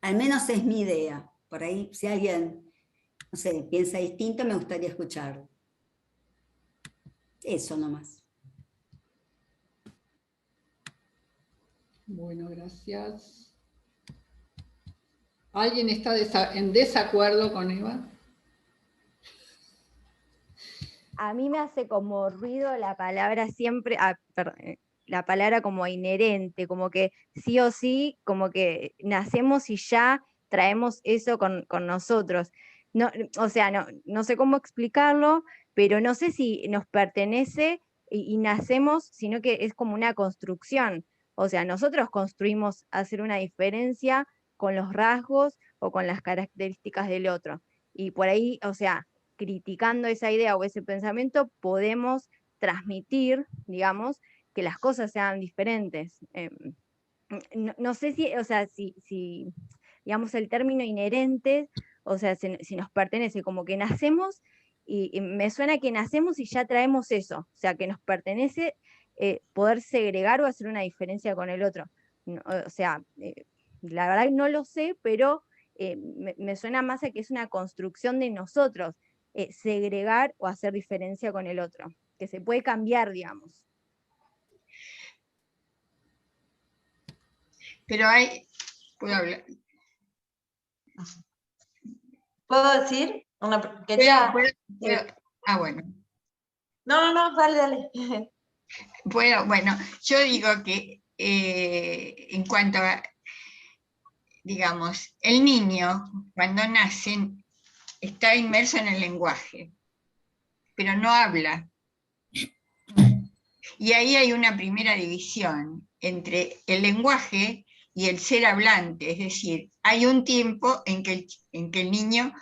Al menos es mi idea. Por ahí, si alguien, no sé, piensa distinto, me gustaría escucharlo. Eso nomás. Bueno, gracias. ¿Alguien está en desacuerdo con Eva? A mí me hace como ruido la palabra siempre, la palabra como inherente, como que sí o sí, como que nacemos y ya traemos eso con nosotros. No, o sea, no sé cómo explicarlo, pero no sé si nos pertenece y nacemos, sino que es como una construcción. O sea, nosotros construimos hacer una diferencia con los rasgos o con las características del otro. Y por ahí, o sea, criticando esa idea o ese pensamiento, podemos transmitir, digamos, que las cosas sean diferentes. No sé si, o sea, si digamos, el término inherente, o sea, si nos pertenece, como que nacemos, y me suena que nacemos y ya traemos eso, o sea, que nos pertenece poder segregar o hacer una diferencia con el otro. O sea, la verdad no lo sé, pero me suena más a que es una construcción de nosotros, segregar o hacer diferencia con el otro, que se puede cambiar, digamos. Pero hay, puedo hablar. ¿Puedo decir? Bueno. No, dale. Bueno, yo digo que en cuanto a, digamos, el niño cuando nace está inmerso en el lenguaje, pero no habla. Y ahí hay una primera división entre el lenguaje y el ser hablante, es decir, hay un tiempo en que el niño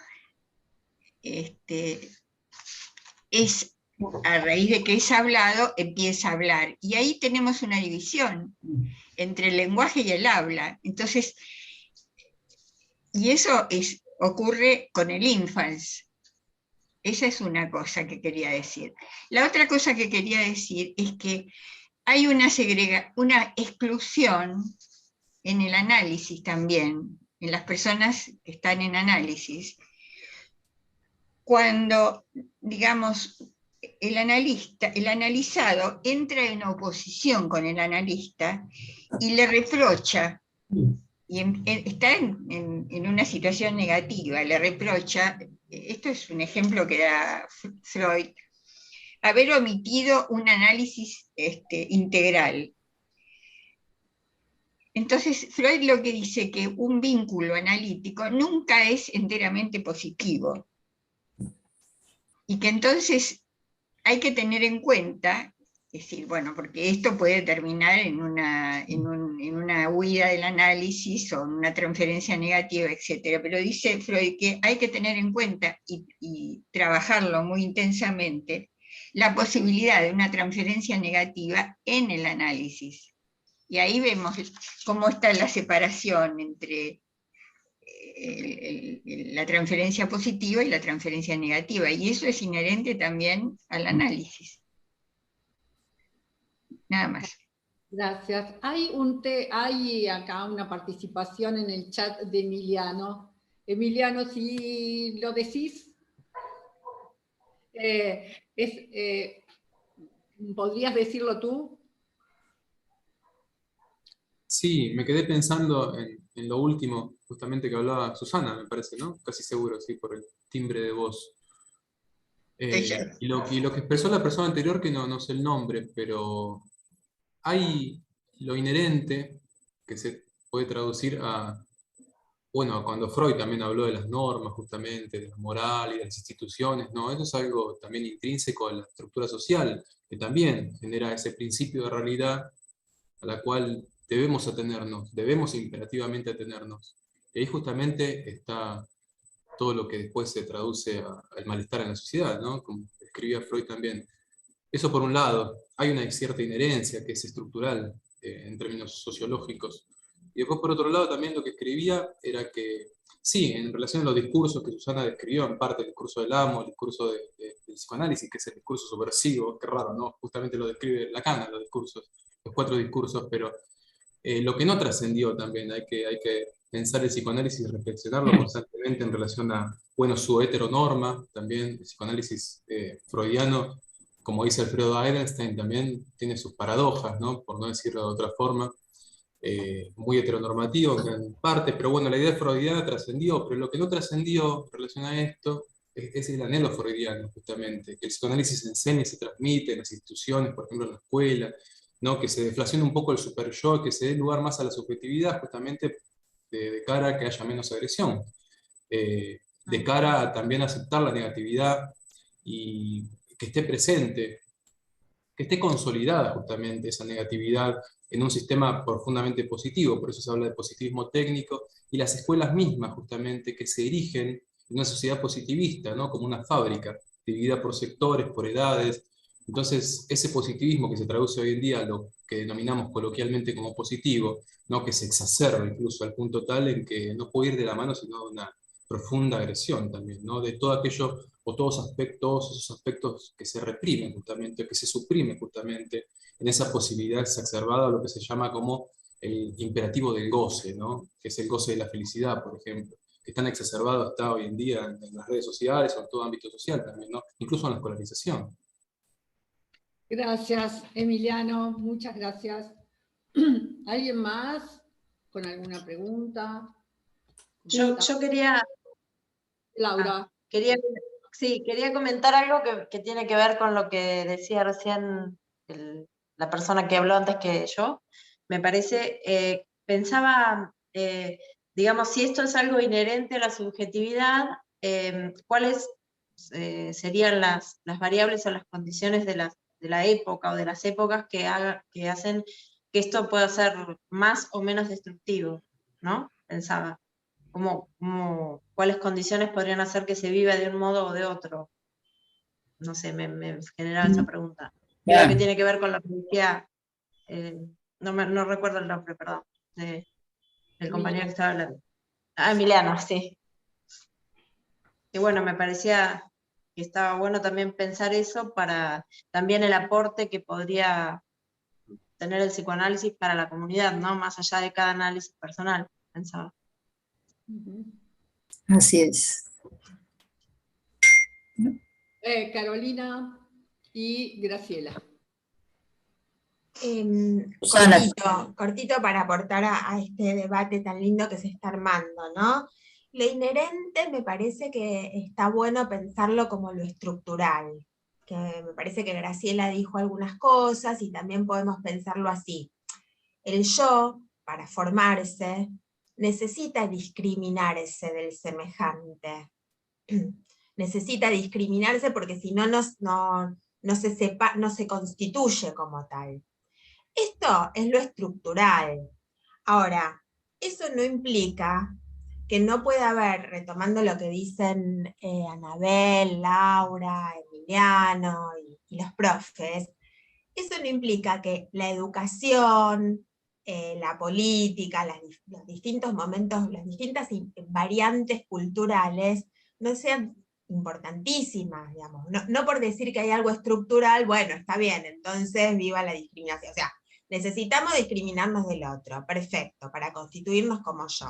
es a raíz de que es hablado, empieza a hablar. Y ahí tenemos una división entre el lenguaje y el habla. Entonces, y eso ocurre con el infans. Esa es una cosa que quería decir. La otra cosa que quería decir es que hay una exclusión en el análisis también, en las personas que están en análisis, cuando, digamos, el analizado entra en oposición con el analista y le reprocha, y está en una situación negativa, le reprocha, esto es un ejemplo que da Freud, haber omitido un análisis integral. Entonces, Freud lo que dice que un vínculo analítico nunca es enteramente positivo. Y que entonces hay que tener en cuenta, es decir, bueno, porque esto puede terminar en una huida del análisis o en una transferencia negativa, etc. Pero dice Freud que hay que tener en cuenta y trabajarlo muy intensamente la posibilidad de una transferencia negativa en el análisis. Y ahí vemos cómo está la separación entre la transferencia positiva y la transferencia negativa, y eso es inherente también al análisis. Nada más. Gracias. Hay acá una participación en el chat de Emiliano. Emiliano, si lo decís, ¿podrías decirlo tú? Sí, me quedé pensando en lo último, justamente que hablaba Susana, me parece, ¿no? Casi seguro, sí, por el timbre de voz. Y lo que expresó la persona anterior, que no sé el nombre, pero hay lo inherente que se puede traducir a, bueno, cuando Freud también habló de las normas, justamente, de la moral y de las instituciones, ¿no? Eso es algo también intrínseco a la estructura social, que también genera ese principio de realidad a la cual debemos atenernos, debemos imperativamente atenernos. Y ahí justamente está todo lo que después se traduce al malestar en la sociedad, ¿no? Como escribía Freud también. Eso por un lado, hay una cierta inherencia que es estructural en términos sociológicos. Y después por otro lado también lo que escribía era que, sí, en relación a los discursos que Susana describió, en parte el discurso del amo, el discurso del psicoanálisis, que es el discurso subversivo, qué raro, ¿no? Justamente lo describe Lacan, los discursos, los 4 discursos, pero lo que no trascendió también, hay que pensar el psicoanálisis y reflexionarlo constantemente en relación a, bueno, su heteronorma, también el psicoanálisis freudiano, como dice Alfredo Eidenstein, también tiene sus paradojas, ¿no? Por no decirlo de otra forma, muy heteronormativo en gran parte, pero bueno, la idea freudiana trascendió, pero lo que no trascendió en relación a esto es el anhelo freudiano, justamente, que el psicoanálisis se enseña y se transmite en las instituciones, por ejemplo en la escuela, ¿no? Que se deflacione un poco el super yo, que se dé lugar más a la subjetividad, justamente de cara a que haya menos agresión, de cara a también aceptar la negatividad y que esté presente, que esté consolidada justamente esa negatividad en un sistema profundamente positivo, por eso se habla de positivismo técnico, y las escuelas mismas justamente que se erigen en una sociedad positivista, ¿no? Como una fábrica, dividida por sectores, por edades. Entonces, ese positivismo que se traduce hoy en día a lo que denominamos coloquialmente como positivo, ¿no? Que se exacerba incluso al punto tal en que no puede ir de la mano sino de una profunda agresión también, ¿no? De todo aquello o todos esos aspectos que se reprimen justamente, que se suprimen justamente en esa posibilidad exacerbada, lo que se llama como el imperativo del goce, ¿no? Que es el goce de la felicidad, por ejemplo, que tan exacerbado está hoy en día en las redes sociales o en todo ámbito social también, ¿no? Incluso en la escolarización. Gracias, Emiliano, muchas gracias. ¿Alguien más con alguna pregunta? Yo quería... Laura. Quería comentar algo que tiene que ver con lo que decía recién la persona que habló antes que yo. Me parece, pensaba, digamos, si esto es algo inherente a la subjetividad, ¿cuáles serían las variables o las condiciones de la época o de las épocas que hacen que esto pueda ser más o menos destructivo, ¿no? Pensaba. ¿Cuáles condiciones podrían hacer que se viva de un modo o de otro? no sé, me generaba esa pregunta. Creo que tiene que ver con la policía, no recuerdo el nombre, perdón, del compañero que estaba hablando. Ah, Emiliano, sí. Y bueno, me parecía que estaba bueno también pensar eso para también el aporte que podría tener el psicoanálisis para la comunidad, ¿no? Más allá de cada análisis personal, pensaba. Así es. Carolina y Graciela. Susana. Cortito para aportar a este debate tan lindo que se está armando, ¿no? Lo inherente me parece que está bueno pensarlo como lo estructural, que me parece que Graciela dijo algunas cosas y también podemos pensarlo así. El yo, para formarse, necesita discriminarse del semejante. Necesita discriminarse porque si no, no se constituye como tal. Esto es lo estructural. Ahora, eso no implica que no pueda haber, retomando lo que dicen Anabel, Laura, Emiliano y los profes, eso no implica que la educación, la política, los distintos momentos, las distintas variantes culturales no sean importantísimas, digamos. No por decir que hay algo estructural, bueno, está bien, entonces viva la discriminación. O sea, necesitamos discriminarnos del otro, perfecto, para constituirnos como yo.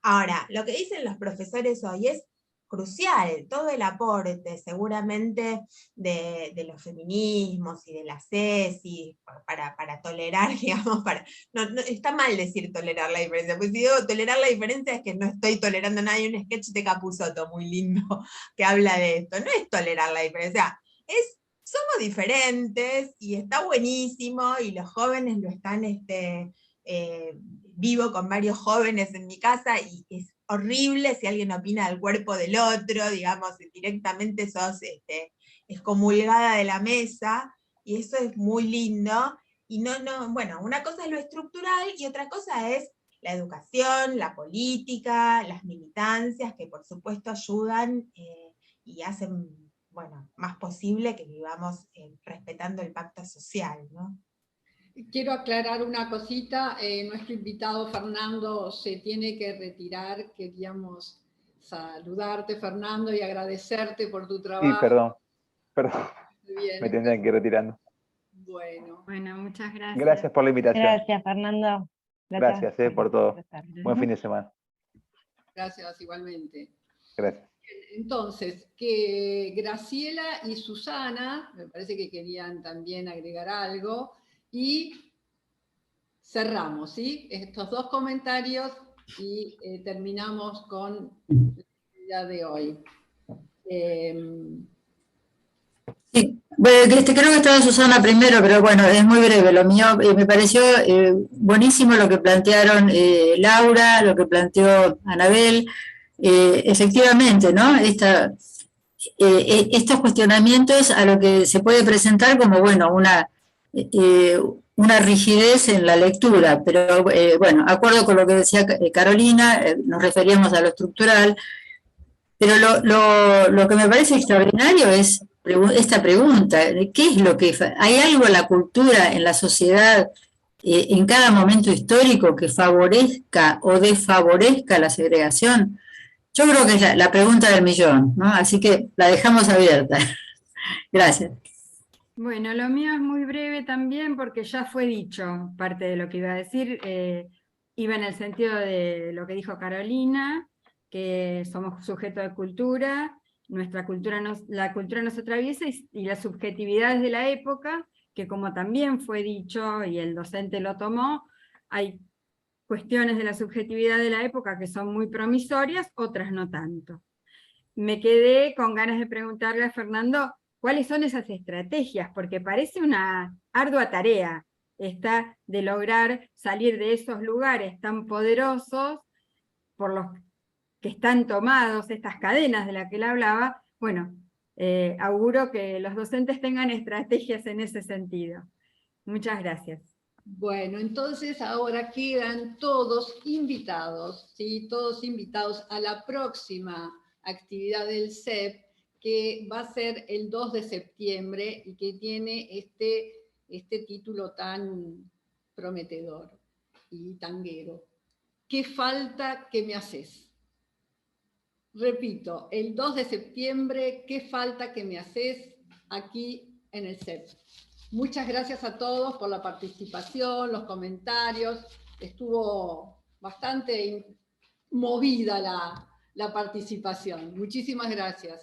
Ahora, lo que dicen los profesores hoy es crucial, todo el aporte seguramente de los feminismos y de las tesis para tolerar, digamos, está mal decir tolerar la diferencia, porque si digo tolerar la diferencia es que no estoy tolerando nada. Hay un sketch de Capusotto muy lindo que habla de esto, no es tolerar la diferencia, somos diferentes y está buenísimo y los jóvenes lo están, vivo con varios jóvenes en mi casa y es horrible si alguien opina del cuerpo del otro, digamos, directamente sos excomulgada de la mesa, y eso es muy lindo, y bueno, una cosa es lo estructural y otra cosa es la educación, la política, las militancias, que por supuesto ayudan y hacen, bueno, más posible que vivamos respetando el pacto social, ¿no? Quiero aclarar una cosita, nuestro invitado Fernando se tiene que retirar, queríamos saludarte, Fernando, y agradecerte por tu trabajo. Sí, perdón, Bien. me tendrían que ir retirando. Bueno, muchas gracias. Gracias por la invitación. Gracias, Fernando. Gracias por todo. Buen fin de semana. Gracias, igualmente. Gracias. Entonces, que Graciela y Susana, me parece que querían también agregar algo, y cerramos, ¿sí? Estos dos comentarios y terminamos con la actividad de hoy. Sí, bueno, creo que estaba Susana primero, pero bueno, es muy breve. Lo mío me pareció buenísimo lo que plantearon Laura, lo que planteó Anabel. Efectivamente, ¿no? Estos cuestionamientos a lo que se puede presentar como, bueno, una rigidez en la lectura, pero bueno, acuerdo con lo que decía Carolina, nos referíamos a lo estructural, pero lo que me parece extraordinario es esta pregunta: ¿qué es lo que hay algo en la cultura, en la sociedad, en cada momento histórico que favorezca o desfavorezca la segregación? Yo creo que es la pregunta del millón, ¿no? Así que la dejamos abierta. Gracias. Bueno, lo mío es muy breve también porque ya fue dicho parte de lo que iba a decir. Iba en el sentido de lo que dijo Carolina, que somos sujetos de cultura, la cultura nos atraviesa y las subjetividades de la época, que como también fue dicho y el docente lo tomó, hay cuestiones de la subjetividad de la época que son muy promisorias, otras no tanto. Me quedé con ganas de preguntarle a Fernando cuáles son esas estrategias, porque parece una ardua tarea esta de lograr salir de esos lugares tan poderosos por los que están tomados, estas cadenas de las que él hablaba. Bueno, auguro que los docentes tengan estrategias en ese sentido. Muchas gracias. Bueno, entonces ahora quedan todos invitados, ¿sí? Todos invitados a la próxima actividad del CEP, que va a ser el 2 de septiembre y que tiene este título tan prometedor y tanguero. ¿Qué falta que me haces? Repito, el 2 de septiembre, ¿qué falta que me haces aquí en el CEP? Muchas gracias a todos por la participación, los comentarios. Estuvo bastante movida la participación. Muchísimas gracias.